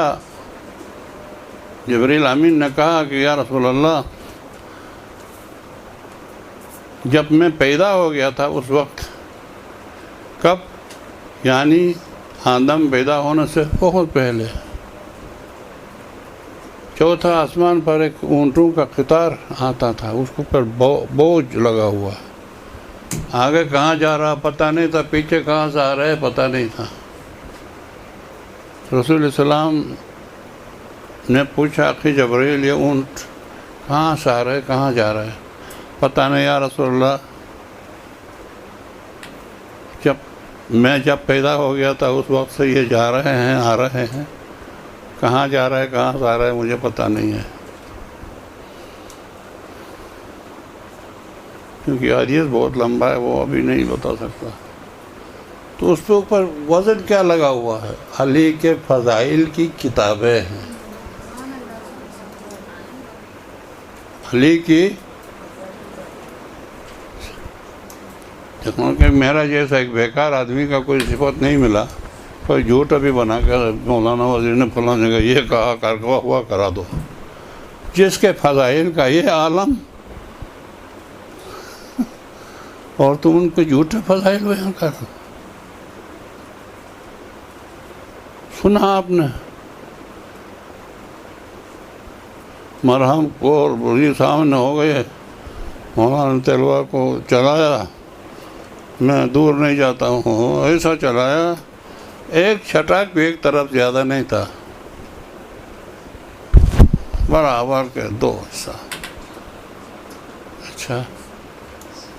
جبریل امین نے کہا کہ یا رسول اللہ، جب میں پیدا ہو گیا تھا اس وقت، کب؟ یعنی آدم پیدا ہونے سے بہت پہلے، چوتھا آسمان پر ایک اونٹوں کا قطار آتا تھا، اس کے اوپر بوجھ لگا ہوا، آگے کہاں جا رہا پتہ نہیں تھا، پیچھے کہاں سے آ رہے پتہ نہیں تھا۔ رسول السلام نے پوچھا کہ جبریل، یہ اونٹ کہاں سے آ رہے کہاں جا رہے؟ پتہ نہیں یا رسول اللہ، جب پیدا ہو گیا تھا اس وقت سے یہ جا رہے ہیں آ رہے ہیں، کہاں جا رہے کہاں سے آ رہے مجھے پتہ نہیں ہے، کیونکہ حدیث بہت لمبا ہے، وہ ابھی نہیں بتا سکتا۔ تو اس کے اوپر وزن کیا لگا ہوا ہے؟ علی کے فضائل کی کتابیں ہیں، علی کی، کہ میرا جیسا ایک بیکار آدمی کا کوئی صفت نہیں ملا، کوئی جھوٹ ابھی بنا کر مولانا وزیر نے فلاں جگہ یہ کہا کر ہوا کرا دو، جس کے فضائل کا یہ عالم، اور تم ان کو جھوٹے فضائل بیان کر دو۔ سنا آپ نے مرہم کو اور بری سامنے ہو گئے، مولانا نے تلوار کو چلایا، میں دور نہیں جاتا ہوں، ایسا چلایا، ایک چھٹاک بھی ایک طرف زیادہ نہیں تھا، برابر کے دو حصہ۔ اچھا،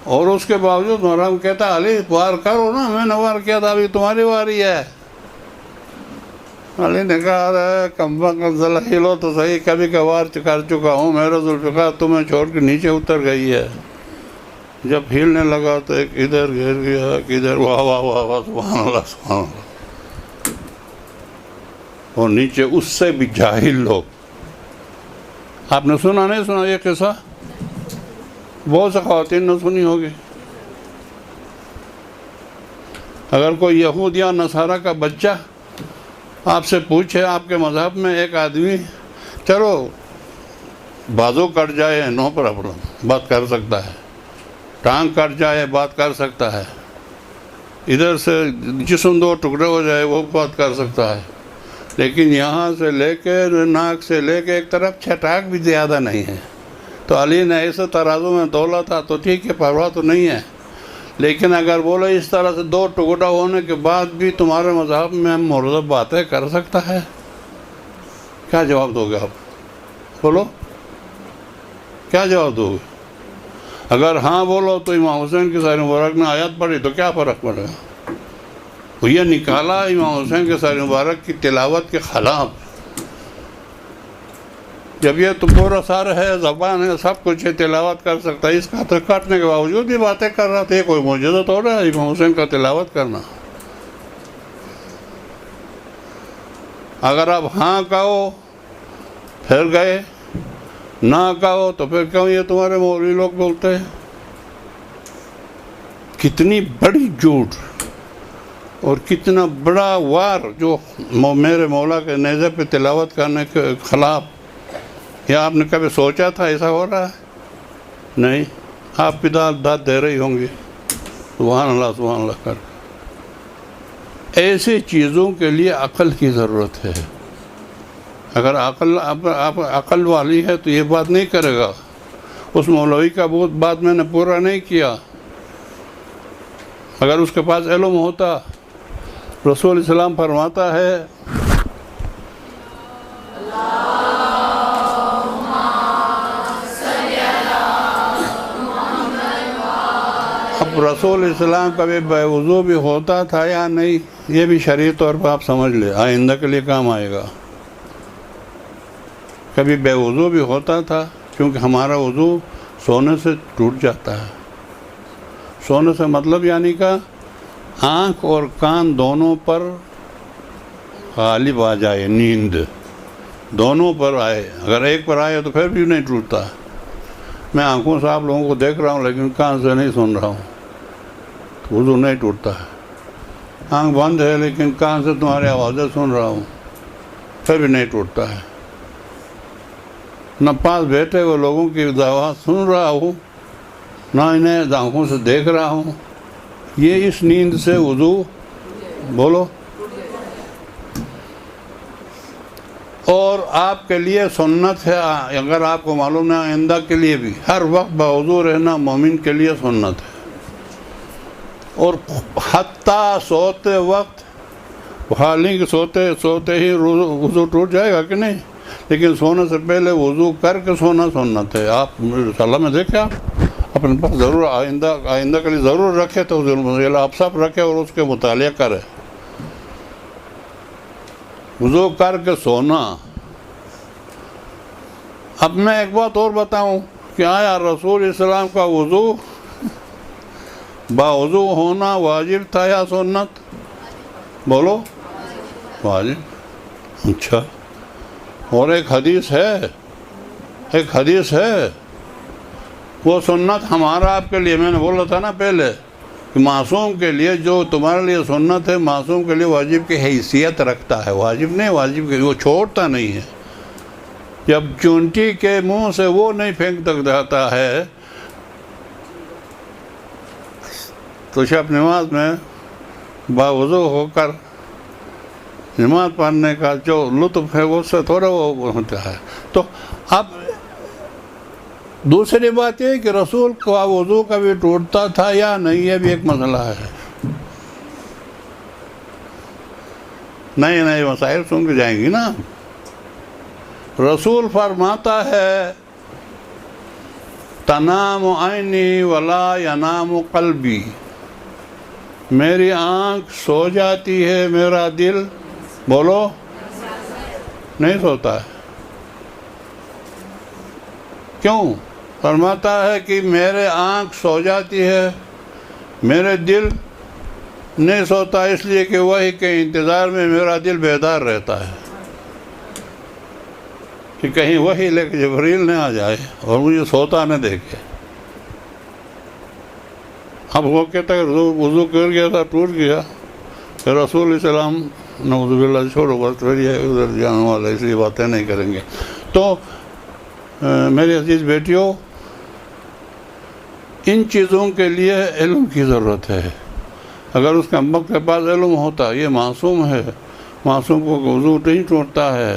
اور اس کے باوجود مرہم کہتا، علی وار کرو نا، میں نے وار کیا تھا، ابھی تمہاری واری ہے۔ علی نے کہا، ارے کم وقت ذرا ہلو تو صحیح، کبھی کبھار کر چکا ہوں، میرا ذوالفقار تمہیں چھوڑ کے نیچے اتر گئی ہے۔ جب ہلنے لگا تو ایک ادھر گر گیا، ایک ادھر، واہ واہ واہ واہ، سبحان اللہ سبحان اللہ۔ اور نیچے اس سے بھی جاہل لوگ، آپ نے سنا نہیں سنا یہ قصہ؟ بہت سے خواتین نے سنی ہوگی۔ اگر کوئی یہود یا نصارہ کا بچہ آپ سے پوچھے آپ کے مذہب میں ایک آدمی، چلو بازو کٹ جائے نو پرابلم، بات کر سکتا ہے، ٹانگ کٹ جائے بات کر سکتا ہے، ادھر سے جسم دو ٹکڑے ہو جائے وہ بات کر سکتا ہے، لیکن یہاں سے لے کے ناک سے لے کے ایک طرف چھٹاک بھی زیادہ نہیں ہے۔ تو علی نے ایسے ترازو میں تولا تھا تو ٹھیک ہے، پرواہ تو نہیں ہے، لیکن اگر بولے اس طرح سے دو ٹکڑا ہونے کے بعد بھی تمہارے مذہب میں مرد باتیں کر سکتا ہے، کیا جواب دو گے آپ؟ بولو، کیا جواب دو گے؟ اگر ہاں بولو تو امام حسین کی ساری مبارک نے آیات پڑھی تو کیا فرق پڑے گا؟ وہ یہ نکالا امام حسین کے ساری مبارک کی تلاوت کے خلاف، جب یہ تو پورا سر ہے، زبان ہے، سب کچھ ہے، تلاوت کر سکتا ہے، اس کا تو کاٹنے کے باوجود بھی باتیں کر رہا تھا، یہ کوئی معجزہ تو رہا ہے امام حسین کا تلاوت کرنا؟ اگر آپ ہاں کہو پھر گئے، نہ کہو تو پھر کیوں یہ تمہارے مولوی لوگ بولتے ہیں؟ کتنی بڑی جھوٹ اور کتنا بڑا وار جو میرے مولا کے نیزے پہ تلاوت کرنے کے خلاف. یا آپ نے کبھی سوچا تھا ایسا ہو رہا ہے؟ نہیں. آپ بھی داد دے رہی ہوں گی سبحان اللہ کر. ایسی چیزوں کے لیے عقل کی ضرورت ہے. اگر عقل والی ہے تو یہ بات نہیں کرے گا. اس مولوی کا بات میں نے پورا نہیں کیا. اگر اس کے پاس علم ہوتا، رسول اسلام فرماتا ہے اب رسول اسلام کبھی بے وضو بھی ہوتا تھا یا نہیں، یہ بھی شرعی طور پر آپ سمجھ لیں، آئندہ کے لیے کام آئے گا. کبھی بے وضو بھی ہوتا تھا، کیونکہ ہمارا وضو سونے سے ٹوٹ جاتا ہے. سونے سے مطلب یعنی کہ آنکھ اور کان دونوں پر غالب آ جائے، نیند دونوں پر آئے. اگر ایک پر آئے تو پھر بھی نہیں ٹوٹتا. میں آنکھوں سے آپ لوگوں کو دیکھ رہا ہوں لیکن کان سے نہیں سن رہا ہوں، تو وضو نہیں ٹوٹتا ہے. آنکھ بند ہے لیکن کان سے تمہاری آوازیں سن رہا ہوں، پھر بھی نہیں ٹوٹتا ہے. نہ پاس بیٹھے ہوئے لوگوں کی آواز سن رہا ہوں، نہ انہیں آنکھوں سے دیکھ رہا ہوں. یہ اس نیند سے وضو بولو. اور آپ کے لیے سنت ہے، اگر آپ کو معلوم ہے آئندہ کے لیے بھی ہر وقت باوضو رہنا مومن کے لیے سنت ہے. اور حتیٰ سوتے وقت، حالانکہ سوتے ہی وضو ٹوٹ جائے گا کہ نہیں، لیکن سونے سے پہلے وضو کر کے سونا سنت ہے. آپ انشاءاللہ میں دیکھیں، آپ اپنے پاس ضرور آئندہ کے لیے ضرور رکھے، تو آپ سب رکھے اور اس کے مطالعہ کرے. وضو کر کے سونا. اب میں ایک بات اور بتاؤں کہ آیا رسول اسلام کا وضو باوضو ہونا واجب تھا یا سنت؟ بولو. واجب. اچھا. اور ایک حدیث ہے وہ سنت ہمارا آپ کے لیے، میں نے بولا تھا نا پہلے کہ معصوم کے لیے جو تمہارے لیے سنت ہے، معصوم کے لیے واجب کی حیثیت رکھتا ہے. واجب نہیں، واجب کے وہ چھوڑتا نہیں ہے. جب چونٹی کے منہ سے وہ نہیں پھینک تک جاتا ہے تو شب نماز میں باوضو ہو کر نماز پڑھنے کا جو لطف ہے وہ سے تھوڑا وہ ہوتا ہے. تو اب دوسری بات یہ کہ رسول کا وضو کبھی ٹوٹتا تھا یا نہیں، یہ بھی ایک مسئلہ ہے. نئے مسائل سن کے جائیں گی نا. رسول فرماتا ہے تنام عینی ولا ینام قلبی، میری آنکھ سو جاتی ہے، میرا دل بولو نہیں سوتا ہے. کیوں؟ فرماتا ہے کہ میرے آنکھ سو جاتی ہے، میرے دل نہیں سوتا، اس لیے کہ وحی کے انتظار میں میرا دل بیدار رہتا ہے کہ کہیں وحی لے کے جبریل نہ آ جائے اور مجھے سوتا نہ دیکھے. اب وہ کہتا ہے وضو کر گیا تھا، ٹوٹ گیا، پھر رسول السلام نعوذ باللہ چھوڑو بس، پھر یہ ادھر جانے والا، اس لیے باتیں نہیں کریں گے. تو میری عزیز بیٹیوں، ان چیزوں کے لیے علم کی ضرورت ہے. اگر اس کے امبک کے پاس علم ہوتا، یہ معصوم ہے، معصوم کو وضو نہیں ٹوٹتا ہے.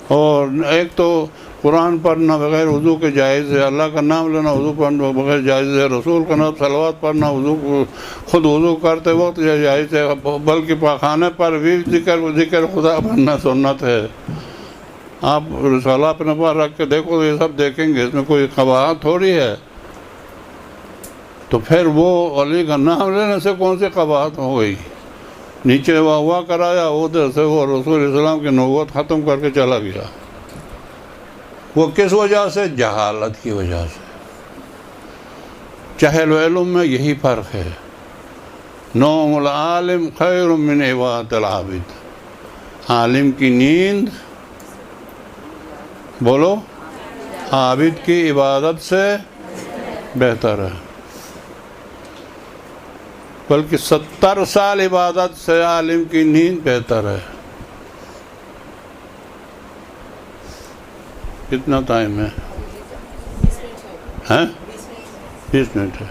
اور ایک تو قرآن پڑھنا بغیر وضو کے جائز ہے، اللہ کا نام لینا وضو پڑھنا بغیر جائز ہے، رسول کا نام صلوات پڑھنا خود وضو کرتے وقت جائز ہے، بلکہ پاخانے پر بھی ذکر خدا پڑھنا سنت ہے. آپ رسالہ اپنے پاس رکھ کے دیکھو تو یہ سب دیکھیں گے، اس میں کوئی قباحت تھوڑی ہے. تو پھر وہ علی کا نام لینے سے کون سی قباحت ہو گئی؟ نیچے واہ کرایا، ادھر سے وہ رسول اسلام کی نبوت ختم کر کے چلا گیا. وہ کس وجہ سے؟ جہالت کی وجہ سے۔ جہل و علم میں یہی فرق ہے۔ نوم العالم خیر من عبادت العابد، عالم کی نیند بولو عابد کی عبادت سے بہتر ہے، بلکہ 70 سال عبادت سے عالم کی نیند بہتر ہے۔ کتنا ٹائم ہے؟ 20 منٹ ہے۔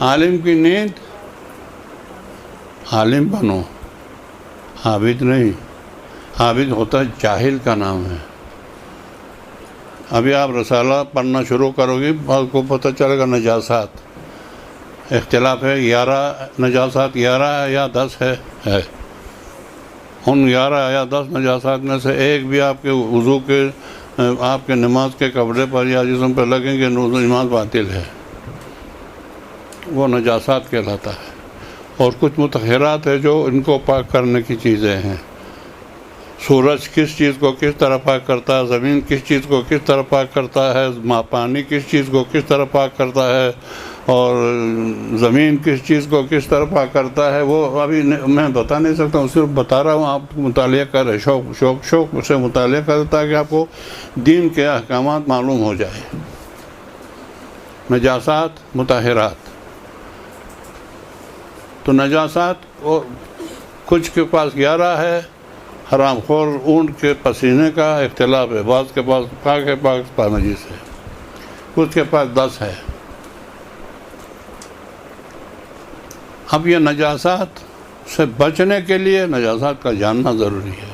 عالم کی نیند، عالم بنو، عابد نہیں۔ عابد ہوتا ہے جاہل کا نام ہے۔ ابھی آپ رسالہ پڑھنا شروع کرو گی، آپ کو پتہ چلے گا نجاسات اختلاف ہے، 11 نجاسات 11 ہے یا 10 ہے۔ ان 11 یا 10 نجاسات میں سے ایک بھی آپ کے وضو کے، آپ کے نماز کے کپڑے پر یا جسم پر لگیں گے، نماز باطل ہے، وہ نجاسات کہلاتا ہے۔ اور کچھ مطہرات ہے جو ان کو پاک کرنے کی چیزیں ہیں۔ سورج کس چیز کو کس طرح پاک کرتا ہے، زمین کس چیز کو کس طرح پاک کرتا ہے، پانی کس چیز کو کس طرح پاک کرتا ہے، اور زمین کس چیز کو کس طرح پاک کرتا ہے، وہ ابھی میں بتا نہیں سکتا ہوں، صرف بتا رہا ہوں، آپ مطالعہ کریں، شوق سے مطالعہ کریں تاکہ آپ کو دین کے احکامات معلوم ہو جائے۔ نجاسات مطہرات، تو نجاسات اور کچھ کے پاس 11 ہے۔ حرام خور اونٹ کے پسینے کا اختلاف ہے، بعض کے پاس پاک ہے، پاک نجیس ہے، کچھ کے پاس 10 ہے۔ اب یہ نجاسات سے بچنے کے لیے نجاسات کا جاننا ضروری ہے۔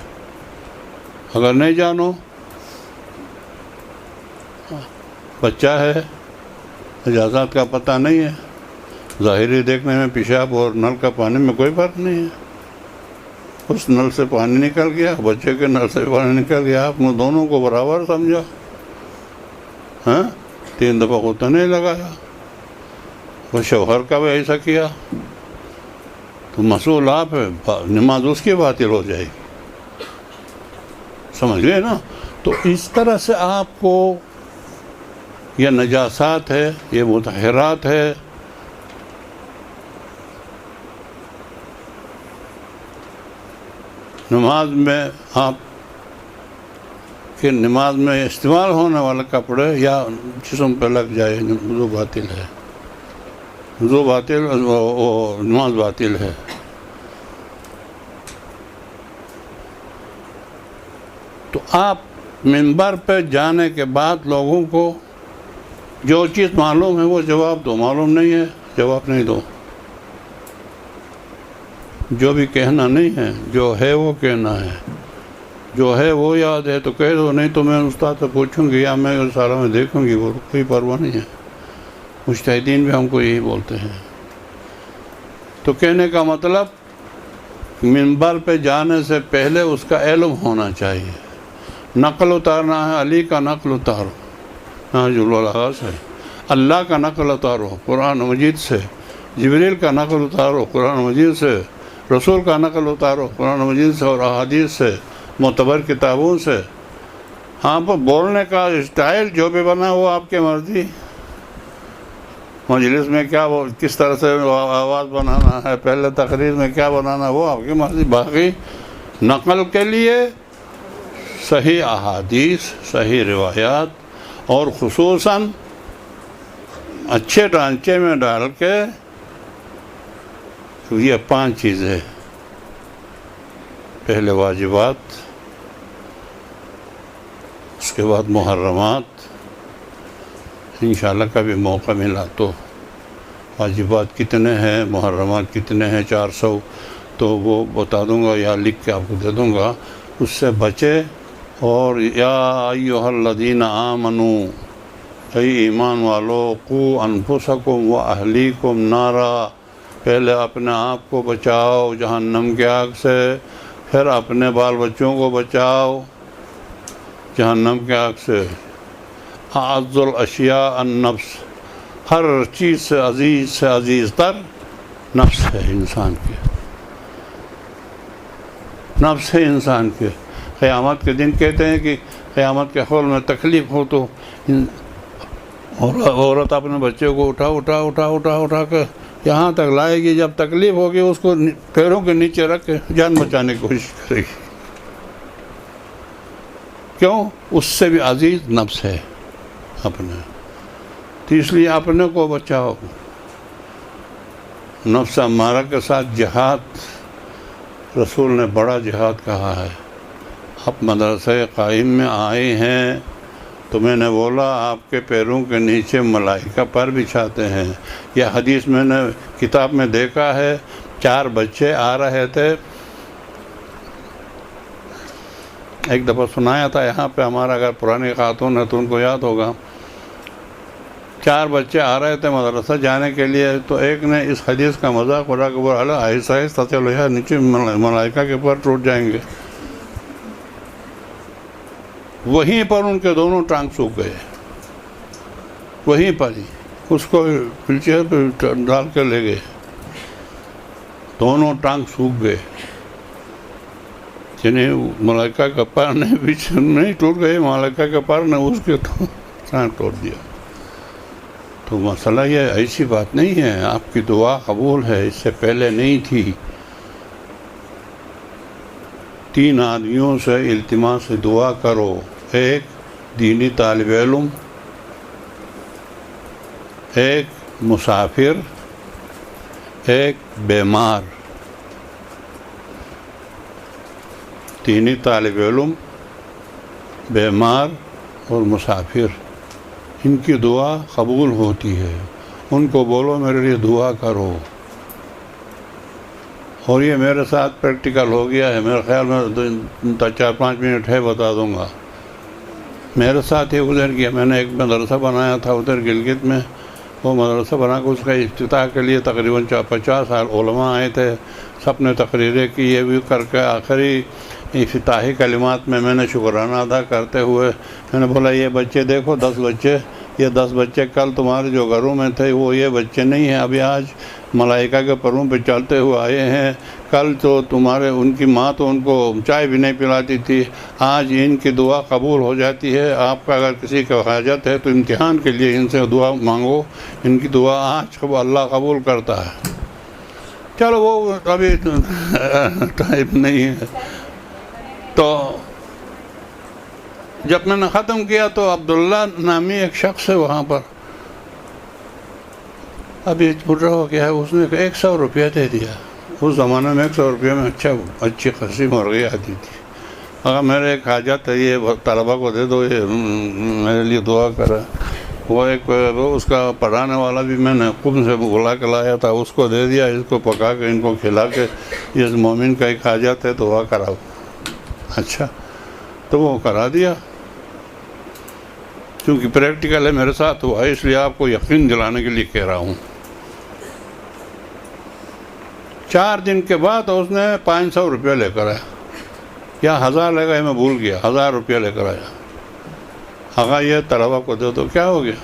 اگر نہیں جانو، بچہ ہے، نجاسات کا پتہ نہیں ہے، ظاہری دیکھنے میں پیشاب اور نل کا پانی میں کوئی فرق نہیں ہے، اس نل سے پانی نکل گیا، بچے کے نل سے پانی نکل گیا، آپ نے دونوں کو برابر سمجھا، 3 دفعہ کو تو نہیں لگایا، وہ شوہر کا بھی ایسا کیا تو مسئول آپ ہے، نماز اس کی باطل ہو جائے گی، سمجھ گئے نا؟ تو اس طرح سے آپ کو یہ نجاسات ہے، یہ مطہرات ہے، نماز میں آپ کہ نماز میں استعمال ہونے والے کپڑے یا جسم پہ لگ جائے، وضو باطل ہے، وضو باطل، نماز باطل ہے۔ تو آپ منبر پہ جانے کے بعد لوگوں کو جو چیز معلوم ہے وہ جواب دو، معلوم نہیں ہے جواب نہیں دو، جو بھی کہنا نہیں ہے، جو ہے وہ کہنا ہے، جو ہے وہ یاد ہے تو کہہ دو، نہیں تو میں استاد سے پوچھوں گی یا میں رسالہ میں دیکھوں گی، وہ کوئی پرواہ نہیں ہے۔ مجتہدین بھی ہم کو یہی بولتے ہیں۔ تو کہنے کا مطلب منبر پہ جانے سے پہلے اس کا علم ہونا چاہیے۔ نقل اتارنا ہے، علی کا نقل اتارو، نہج ہے، اللہ کا نقل اتارو قرآن مجید سے، جبریل کا نقل اتارو قرآن مجید سے، رسول کا نقل اتارو قرآن مجید سے اور احادیث سے، معتبر کتابوں سے۔ ہاں پر بولنے کا اسٹائل جو بھی بنا وہ آپ کی مرضی، مجلس میں کیا کس طرح سے آواز بنانا ہے، پہلے تقریر میں کیا بنانا ہے، وہ آپ کی مرضی۔ باقی نقل کے لیے صحیح احادیث، صحیح روایات، اور خصوصاً اچھے ڈھانچے میں ڈال کے یہ 5 چیزیں، پہلے واجبات، اس کے بعد محرمات، انشاءاللہ کبھی موقع ملا تو واجبات کتنے ہیں، محرمات کتنے ہیں، 400 تو وہ بتا دوں گا یا لکھ کے آپ کو دے دوں گا، اس سے بچے۔ اور یا ایھا الذین آمنوا، اے ایمان والو، قوا انفسکم و اہلیکم نارا، پہلے اپنے آپ کو بچاؤ جہنم کی آگ سے، پھر اپنے بال بچوں کو بچاؤ جہنم کی آگ سے۔ اعز الاشیاء النفس، ہر چیز سے عزیز تر نفس ہے انسان کے، نفس ہے انسان کے۔ قیامت کے دن کہتے ہیں کہ قیامت کے حول میں تکلیف ہو تو عورت اپنے بچے کو اٹھا کر یہاں تک لائے گی، جب تکلیف ہوگی اس کو پیروں کے نیچے رکھ کے جان بچانے کی کوشش کرے گی. کیوں؟ اس سے بھی عزیز نفس ہے اپنے. تو اس لیے اپنے کو بچاؤ. نفس امارہ کے ساتھ جہاد رسول نے بڑا جہاد کہا ہے. آپ مدرسہ قائم میں آئے ہیں تو میں نے بولا آپ کے پیروں کے نیچے ملائکہ پر بچھاتے ہیں. یہ حدیث میں نے کتاب میں دیکھا ہے. 4 بچے آ رہے تھے، ایک دفعہ سنایا تھا یہاں پہ، ہمارا اگر پرانی خاتون ہے تو ان کو یاد ہوگا. 4 بچے آ رہے تھے مدرسہ جانے کے لیے، تو ایک نے اس حدیث کا مذاق اڑا کے بولا آہستہ آہستہ چلو یار، نیچے ملائکہ کے پر ٹوٹ جائیں گے. وہیں پر ان کے دونوں ٹانگ سوکھ گئے، وہیں پر ہی اس کو ویل چیئر پہ ڈال کے لے گئے. دونوں ٹانگ سوکھ گئے، یعنی ملائکہ کا پر نہیں ٹوٹ گئے، ملائکہ کا پر نے اس کے ٹانگ توڑ دیا. تو مسئلہ یہ ایسی بات نہیں ہے، آپ کی دعا قبول ہے، اس سے پہلے نہیں تھی. 3 آدمیوں سے التماس سے دعا کرو، ایک دینی طالب علم، ایک مسافر، ایک بیمار. دینی طالب علم، بیمار اور مسافر، ان کی دعا قبول ہوتی ہے. ان کو بولو میرے لیے دعا کرو. اور یہ میرے ساتھ پریکٹیکل ہو گیا ہے، میرے خیال میں 4-5 منٹ ہے بتا دوں گا. میرے ساتھ ہی گزر گیا. میں نے ایک مدرسہ بنایا تھا ادھر گلگت میں. وہ مدرسہ بنا کے اس کا افتتاح کے لیے تقریباً 50 علماء آئے تھے. سب نے تقریریں کی. یہ بھی کر کے آخری افتتاحی کلمات میں نے شکرانہ ادا کرتے ہوئے میں نے بولا یہ بچے دیکھو 10 بچے، یہ 10 بچے کل تمہارے جو گھروں میں تھے وہ یہ بچے نہیں ہیں، ابھی آج ملائکہ کے پروں پہ چلتے ہوئے آئے ہیں. کل تو تمہارے ان کی ماں تو ان کو چائے بھی نہیں پلاتی تھی، آج ان کی دعا قبول ہو جاتی ہے. آپ کا اگر کسی کا حاجت ہے تو امتحان کے لیے ان سے دعا مانگو، ان کی دعا آج اللہ قبول کرتا ہے. چلو وہ ابھی ٹائم نہیں ہے. تو جب میں نے ختم کیا تو عبداللہ نامی ایک شخص ہے وہاں پر، ابھی بڑھا ہو گیا ہے، اس نے 100 روپیہ دے دیا. اس زمانے میں 100 روپیہ میں اچھی خاصی مرغی آتی تھی. اگر میرے ایک حاجت ہے یہ طلبہ کو دے دو، یہ میرے لیے دعا کرے. وہ اس کا پڑھانے والا بھی میں نے خود سے بلا کے لایا تھا، اس کو دے دیا. اس کو پکا کے ان کو کھلا کے اس مومن کا ایک حاجت ہے دعا کراؤ. اچھا تو وہ کرا دیا. کیونکہ پریکٹیکل ہے میرے ساتھ ہوا ہے، اس لیے آپ کو یقین دلانے کے لیے کہہ رہا ہوں. 4 دن کے بعد اس نے 500 روپیہ لے کر آیا، یا 1000 لے گا، میں بھول گیا، 1000 روپیہ لے کر آیا. آگا یہ طلبہ کو دے دو. کیا ہو گیا؟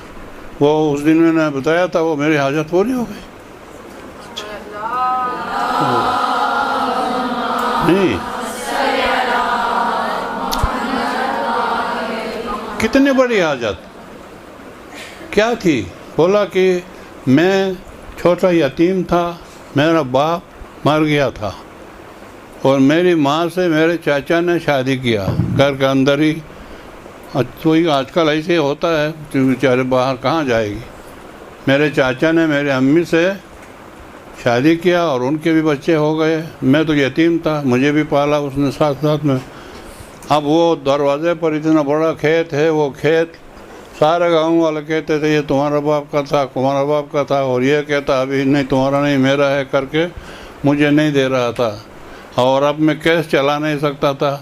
وہ اس دن میں نے بتایا تھا وہ میری حاجت پوری ہو گئی. نہیں، کتنی بڑی حاجت کیا تھی؟ بولا کہ میں چھوٹا یتیم تھا، میرا باپ مر گیا تھا اور میری ماں سے میرے چاچا نے شادی کیا گھر کے اندر ہی. تو آج کل ایسے ہوتا ہے، بیچارے باہر کہاں جائے گی. میرے چاچا نے میری امی سے شادی کیا اور ان کے بھی بچے ہو گئے. میں تو یتیم تھا، مجھے بھی پالا اس نے ساتھ ساتھ میں. اب وہ دروازے پر اتنا بڑا کھیت ہے، وہ کھیت سارے گاؤں والے کہتے تھے یہ تمہارا باپ کا تھا، تمہارا باپ کا تھا، اور یہ کہتا ابھی نہیں تمہارا نہیں میرا ہے کر کے مجھے نہیں دے رہا تھا. اور اب میں کیس چلا نہیں سکتا تھا.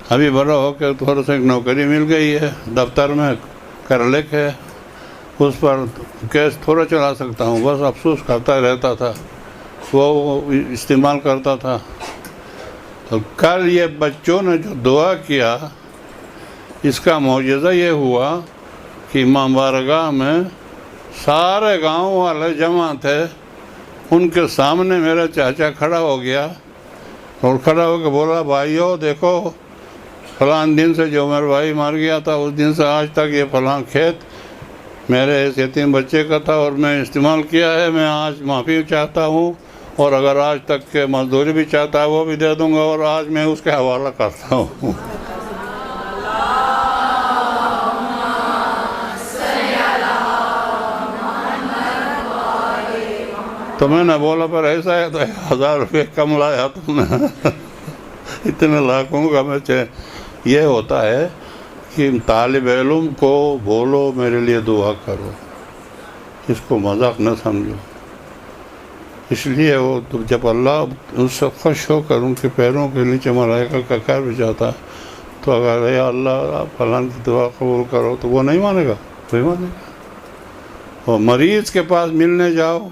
ابھی بڑا ہو کے تھوڑا سا ایک نوکری مل گئی ہے دفتر میں، کرلک ہے، اس پر کیس تھوڑا چلا سکتا ہوں. بس افسوس کرتا رہتا تھا، وہ استعمال کرتا تھا. تو کل یہ بچوں نے جو دعا کیا، اس کا معجزہ یہ ہوا کہ امام بارگاہ میں سارے گاؤں والے جمع تھے. ان کے سامنے میرا چاچا کھڑا ہو گیا اور کھڑا ہو کے بولا بھائیو دیکھو فلاں دن سے جو میرا بھائی مر گیا تھا اس دن سے آج تک یہ فلاں کھیت میرے اس یتیم بچے کا تھا اور میں استعمال کیا ہے، میں آج معافی چاہتا ہوں، اور اگر آج تک کے مزدوری بھی چاہتا ہے وہ بھی دے دوں گا، اور آج میں اس کے حوالہ کرتا ہوں۔ تو میں نے بولا پر ایسا ہے تو 1000 روپے کم لایا تم نے، اتنے لاکھوں کا میں یہ ہوتا ہے کہ طالب علم کو بولو میرے لیے دعا کرو، اس کو مذاق نہ سمجھو، اس لیے وہ جب اللہ اس سے خوش ہو کر ان کے پیروں کے نیچے ملائکہ کا خیر بھی چاہتا ہے، تو اگر اے اللہ آپ فلاں کی دعا قبول کرو تو وہ نہیں مانے گا، کوئی مانے گا۔ اور مریض کے پاس ملنے جاؤ،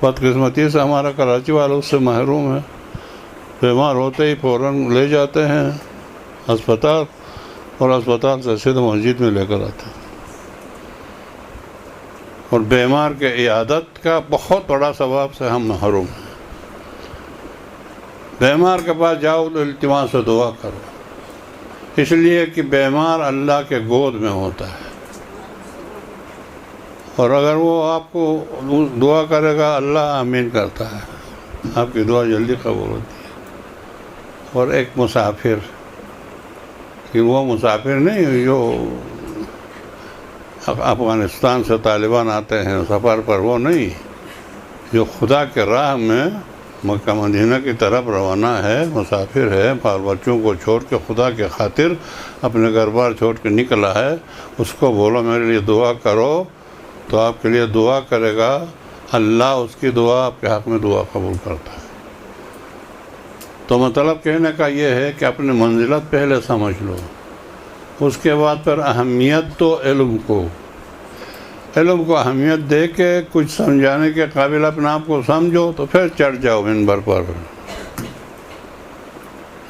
بدقسمتی سے ہمارا کراچی والا اس سے محروم ہے، بیمار ہوتے ہی فوراً لے جاتے ہیں اسپتال، اور اسپتال سے سیدھا مسجد میں لے کر آتے ہیں، اور بیمار کے عیادت کا بہت بڑا ثواب سے ہم محروم ہیں۔ بیمار کے پاس جاؤ تو التماس سے دعا کرو، اس لیے کہ بیمار اللہ کے گود میں ہوتا ہے، اور اگر وہ آپ کو دعا کرے گا اللہ آمین کرتا ہے، آپ کی دعا جلدی قبول ہوتی ہے۔ اور ایک مسافر، کہ وہ مسافر نہیں جو افغانستان سے طالبان آتے ہیں سفر پر، وہ نہیں، جو خدا کے راہ میں مکہ مدینہ کی طرف روانہ ہے، مسافر ہے، بال بچوں کو چھوڑ کے خدا کے خاطر اپنے گھر بار چھوڑ کے نکلا ہے، اس کو بولو میرے لیے دعا کرو، تو آپ کے لیے دعا کرے گا، اللہ اس کی دعا آپ کے حق میں دعا قبول کرتا ہے۔ تو مطلب کہنے کا یہ ہے کہ اپنی منزلت پہلے سمجھ لو، اس کے بعد پھر اہمیت تو علم کو اہمیت دے کے کچھ سمجھانے کے قابل اپنے آپ کو سمجھو، تو پھر چڑھ جاؤ منبر پر،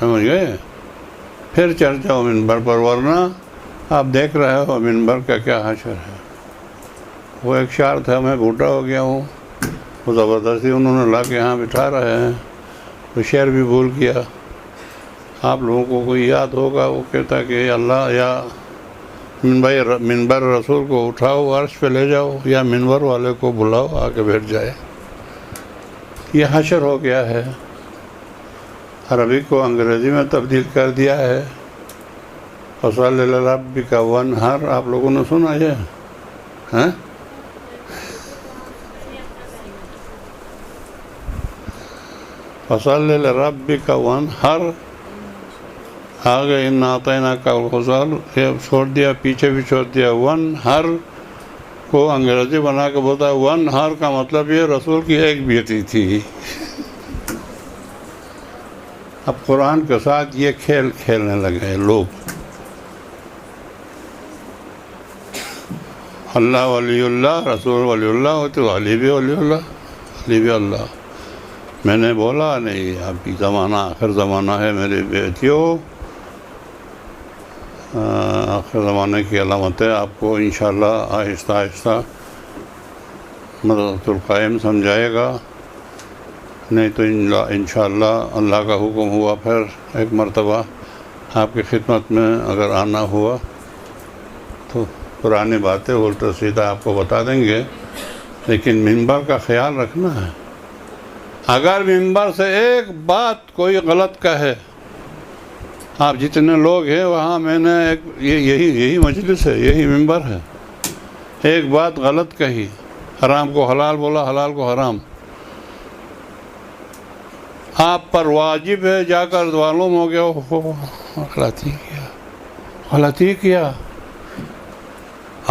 سمجھ گئے؟ پھر چڑھ جاؤ منبر پر، ورنہ آپ دیکھ رہے ہو منبر کا کیا حشر ہے۔ وہ ایک شعر تھا، میں بوڑھا ہو گیا ہوں، وہ زبردستی انہوں نے لا کے یہاں بٹھا رہے ہیں، وہ شعر بھی بھول گیا۔ آپ لوگوں کو کوئی یاد ہوگا، وہ کہتا کہ اللہ یا منبر رسول کو اٹھاؤ عرش پہ لے جاؤ، یا منبر والے کو بلاؤ آ کے بیٹھ جائے۔ یہ حشر ہو گیا ہے، عربی کو انگریزی میں تبدیل کر دیا ہے۔ فصل لربک وانحر، آپ لوگوں نے سنا یہ؟ ہاں، فصل لربک وانحر، آگے ان اعطیناک الکوثر، یہ چھوڑ دیا، پیچھے بھی چھوڑ دیا۔ وانحر کو انگریزی بنا کے بولتا ہے، وانحر کا مطلب یہ رسول کی ایک بیٹی تھی۔ اب قرآن کے ساتھ یہ کھیل کھیلنے لگے لوگ۔ اللہ ولی اللہ، رسول ولی اللہ ہوتے، علی بھی ولی اللہ، علی بھی اللہ۔ میں نے بولا نہیں، ابھی زمانہ آخر زمانہ ہے میری بیٹیوں، آخر زمانے کی علامت ہے، آپ کو انشاءاللہ آہستہ آہستہ مدرسۃ القائم سمجھائے گا، نہیں تو انشاءاللہ اللہ کا حکم ہوا پھر ایک مرتبہ آپ کی خدمت میں اگر آنا ہوا تو پرانی باتیں الٹا سیدھا آپ کو بتا دیں گے، لیکن منبر کا خیال رکھنا ہے۔ اگر منبر سے ایک بات کوئی غلط کہے، آپ جتنے لوگ ہیں وہاں، میں نے یہی مجلس ہے، یہی منبر ہے، ایک بات غلط کہی، حرام کو حلال بولا، حلال کو حرام، آپ پر واجب ہے جا کر معلوم ہو گیا غلطی کیا،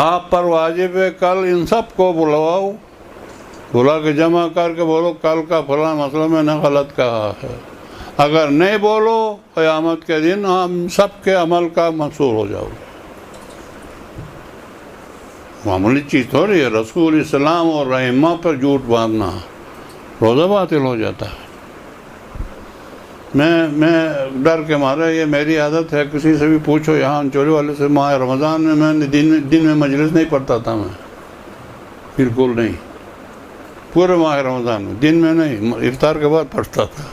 آپ پر واجب ہے کل ان سب کو بلواؤ، بلا کے جمع کر کے بولو کل کا فلاں مسئلہ میں نے غلط کہا ہے۔ اگر نہیں بولو قیامت کے دن ہم سب کے عمل کا مقصور ہو جاؤ گے۔ معمولی چیز تھوڑی ہے، رسول اسلام اور رحمہ پر جھوٹ باندھنا روزہ باطل ہو جاتا ہے۔ میں ڈر کے مارے، یہ میری عادت ہے، کسی سے بھی پوچھو یہاں انچولی والے سے، ماہ رمضان میں نے دن میں مجلس نہیں پڑھتا تھا، میں بالکل نہیں، پورے ماہ رمضان میں دن میں نہیں، افطار کے بعد پڑھتا تھا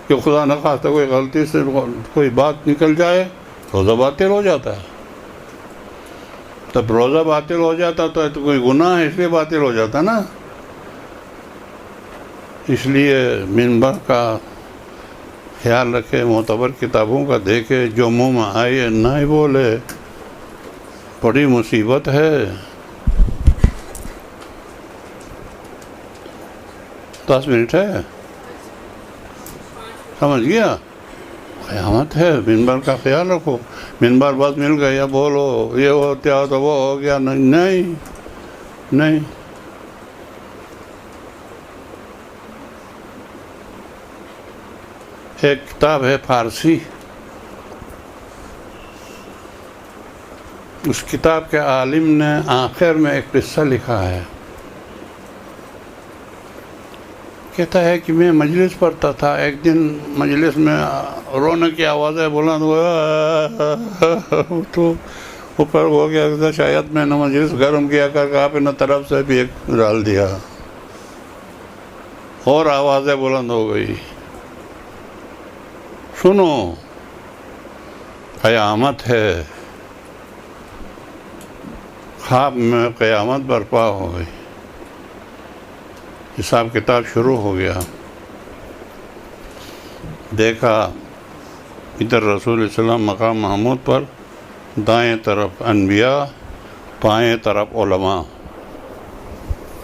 کہ خدا نخواستہ کوئی غلطی سے کوئی بات نکل جائے روزہ باطل ہو جاتا ہے. تب روزہ باطل ہو جاتا تو کوئی گناہ ہے اس لیے باطل ہو جاتا نا. اس لیے منبر کا خیال رکھے، معتبر کتابوں کا دیکھے، جو منہ میں آئے نہ ہی بولے. بڑی مصیبت ہے. 10 منٹ ہے، سمجھ گیا؟ قیامت ہے. منبر کا خیال رکھو. منبر بس مل گیا بولو یہ ہوتا تو وہ ہو گیا، نہیں نہیں. ایک کتاب ہے فارسی، اس کتاب کے عالم نے آخر میں ایک قصہ لکھا ہے. کہتا ہے کہ میں مجلس پڑھتا تھا، ایک دن مجلس میں رونے کی آوازیں بلند ہوا تو اوپر ہو گیا. شاید میں نے مجلس گرم کیا کر اپنے طرف سے بھی ایک ڈال دیا اور آوازیں بلند ہو گئی. سنو، قیامت ہے. خواب میں قیامت برپا ہو گئی. حساب کتاب شروع ہو گیا. دیکھا ادھر رسول السلام مقام محمود پر، دائیں طرف انبیاء، بائیں طرف علماء.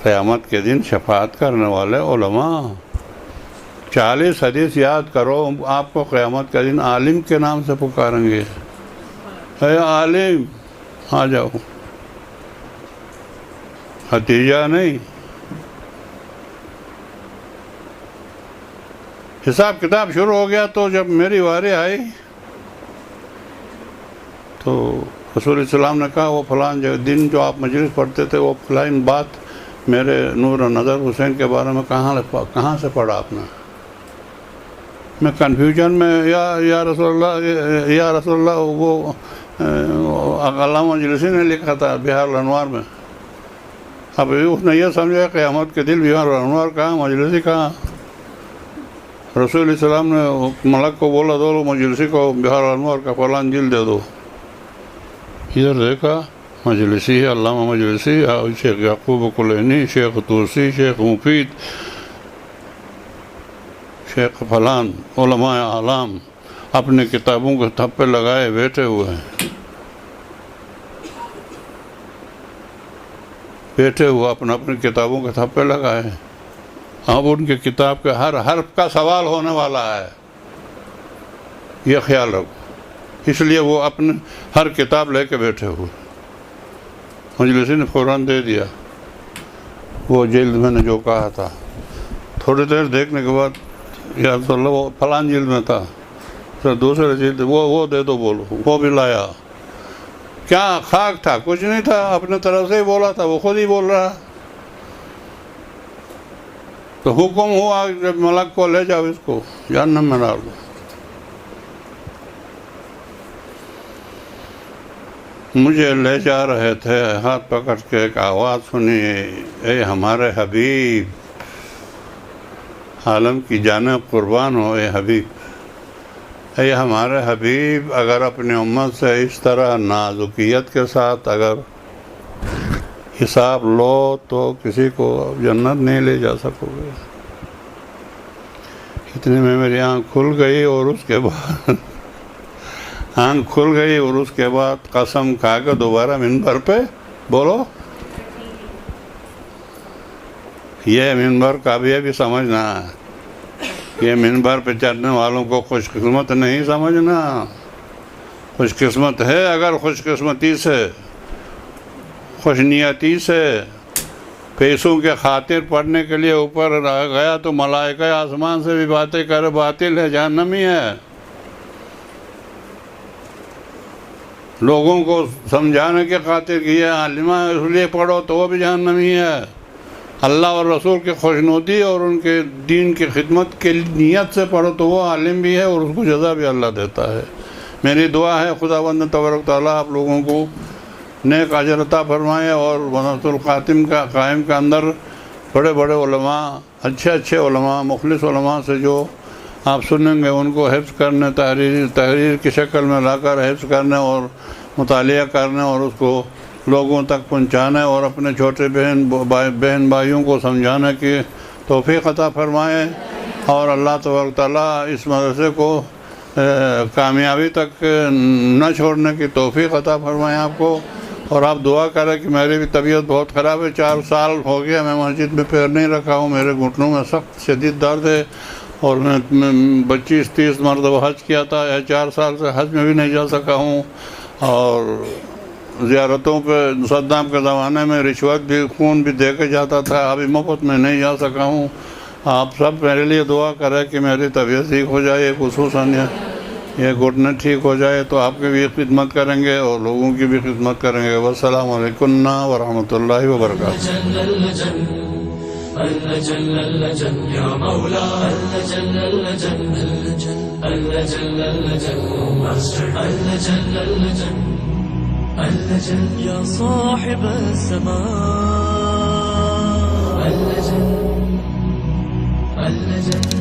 قیامت کے دن شفاعت کرنے والے علماء. 40 حدیث یاد کرو، آپ کو قیامت کے دن عالم کے نام سے پکاریں گے. اے عالم آ جاؤ. حتیجہ نہیں. حساب کتاب شروع ہو گیا. تو جب میری واری آئی تو رسول السلام نے کہا وہ فلان دن جو آپ مجلس پڑھتے تھے وہ فلان بات میرے نور نظر حسین کے بارے میں کہاں سے پڑھا آپ نے؟ میں کنفیوژن میں یا رسول اللہ وہ علامہ مجلسی نے لکھا تھا بہار الانوار میں. اب اس نے یہ سمجھا قیامت کے دن بہار الانوار کہاں، مجلسی کہاں. رسول السلام نے ملک کو بولا دو مجلسی کو بہار الانوار کا فلان جلد دے دو. ادھر دیکھا مجلسی ہے، علامہ مجلسی، شیخ یعقوب کلینی، شیخ توسی، شیخ مفید، شیخ فلان، علماء اعلام اپنے کتابوں کے تھپے لگائے بیٹھے ہوئے ہیں. اپنی کتابوں کے تھپے لگائے. اب ان کی کتاب کے ہر حرف کا سوال ہونے والا ہے، یہ خیال رکھو. اس لیے وہ اپنے ہر کتاب لے کے بیٹھے ہوئے. مجلسی نے فوراً دے دیا وہ جلد میں نے جو کہا تھا. تھوڑی دیر دیکھنے کے بعد یا رسول اللہ وہ فلان جلد میں تھا، پھر دوسرے جلد وہ دے دو بولو. وہ بھی لایا. کیا خاک تھا؟ کچھ نہیں تھا، اپنے طرف سے ہی بولا تھا، وہ خود ہی بول رہا. تو حکم ہوا جب ملک کو لے جاؤ، اس کو جہنم میں ڈال دو. مجھے لے جا رہے تھے، ہاتھ پکڑ کے ایک آواز سنی، اے ہمارے حبیب، عالم کی جانب قربان ہو اے حبیب. اے ہمارے حبیب، اگر اپنی امت سے اس طرح نازکیت کے ساتھ اگر حساب لو تو کسی کو جنت نہیں لے جا سکو گے. اتنے میں میری آنکھ کھل گئی اور اس کے بعد قسم کھا کے دوبارہ منبر پہ بولو. یہ منبر کا بھی سمجھنا ہے. یہ منبر پہ چڑھنے والوں کو خوش قسمت نہیں سمجھنا. خوش قسمت ہے اگر خوش قسمتی سے، خوش نیتی سے، پیسوں کے خاطر پڑھنے کے لیے اوپر گیا تو ملائکہ آسمان سے بھی باتیں کرے، باطل ہے، جہنمی ہے. لوگوں کو سمجھانے کے خاطر کہ یہ عالمہ اس لیے پڑھو تو وہ بھی جہنمی ہے. اللہ اور رسول کی خوشنودی اور ان کے دین کی خدمت کے نیت سے پڑھو تو وہ عالم بھی ہے اور اس کو جزا بھی اللہ دیتا ہے. میری دعا ہے خداوند تبارک تعالیٰ آپ لوگوں کو نیک اجر عطا فرمائے اور منت الخاتم کا قائم کے اندر بڑے بڑے علماء، اچھے علماء، مخلص علماء سے جو آپ سنیں گے ان کو حفظ کرنے، تحریر کی شکل میں لا کر حفظ کرنے اور مطالعہ کرنے اور اس کو لوگوں تک پہنچانے اور اپنے چھوٹے بہن بھائیوں کو سمجھانے کی توفیق عطا فرمائے، اور اللہ تبارک تعالیٰ اس مدرسے کو کامیابی تک نہ چھوڑنے کی توفیق عطا فرمائے آپ کو۔ اور آپ دعا کریں کہ میری بھی طبیعت بہت خراب ہے، 4 سال ہو گیا میں مسجد میں پیر نہیں رکھا ہوں، میرے گھٹنوں میں سخت شدید درد ہے، اور میں 25-30 مرتبہ حج کیا تھا، 4 سال سے حج میں بھی نہیں جا سکا ہوں، اور زیارتوں پہ صدام کے زمانے میں رشوت بھی، خون بھی دے کے جاتا تھا، ابھی مفت میں نہیں جا سکا ہوں۔ آپ سب میرے لیے دعا کریں کہ میری طبیعت ٹھیک ہو جائے، خصوصاً یہ گھٹنے ٹھیک ہو جائے تو آپ کی بھی خدمت کریں گے اور لوگوں کی بھی خدمت کریں گے۔ والسلام علیکم ورحمۃ اللہ وبرکاتہ۔ يا صاحب السماء اللجن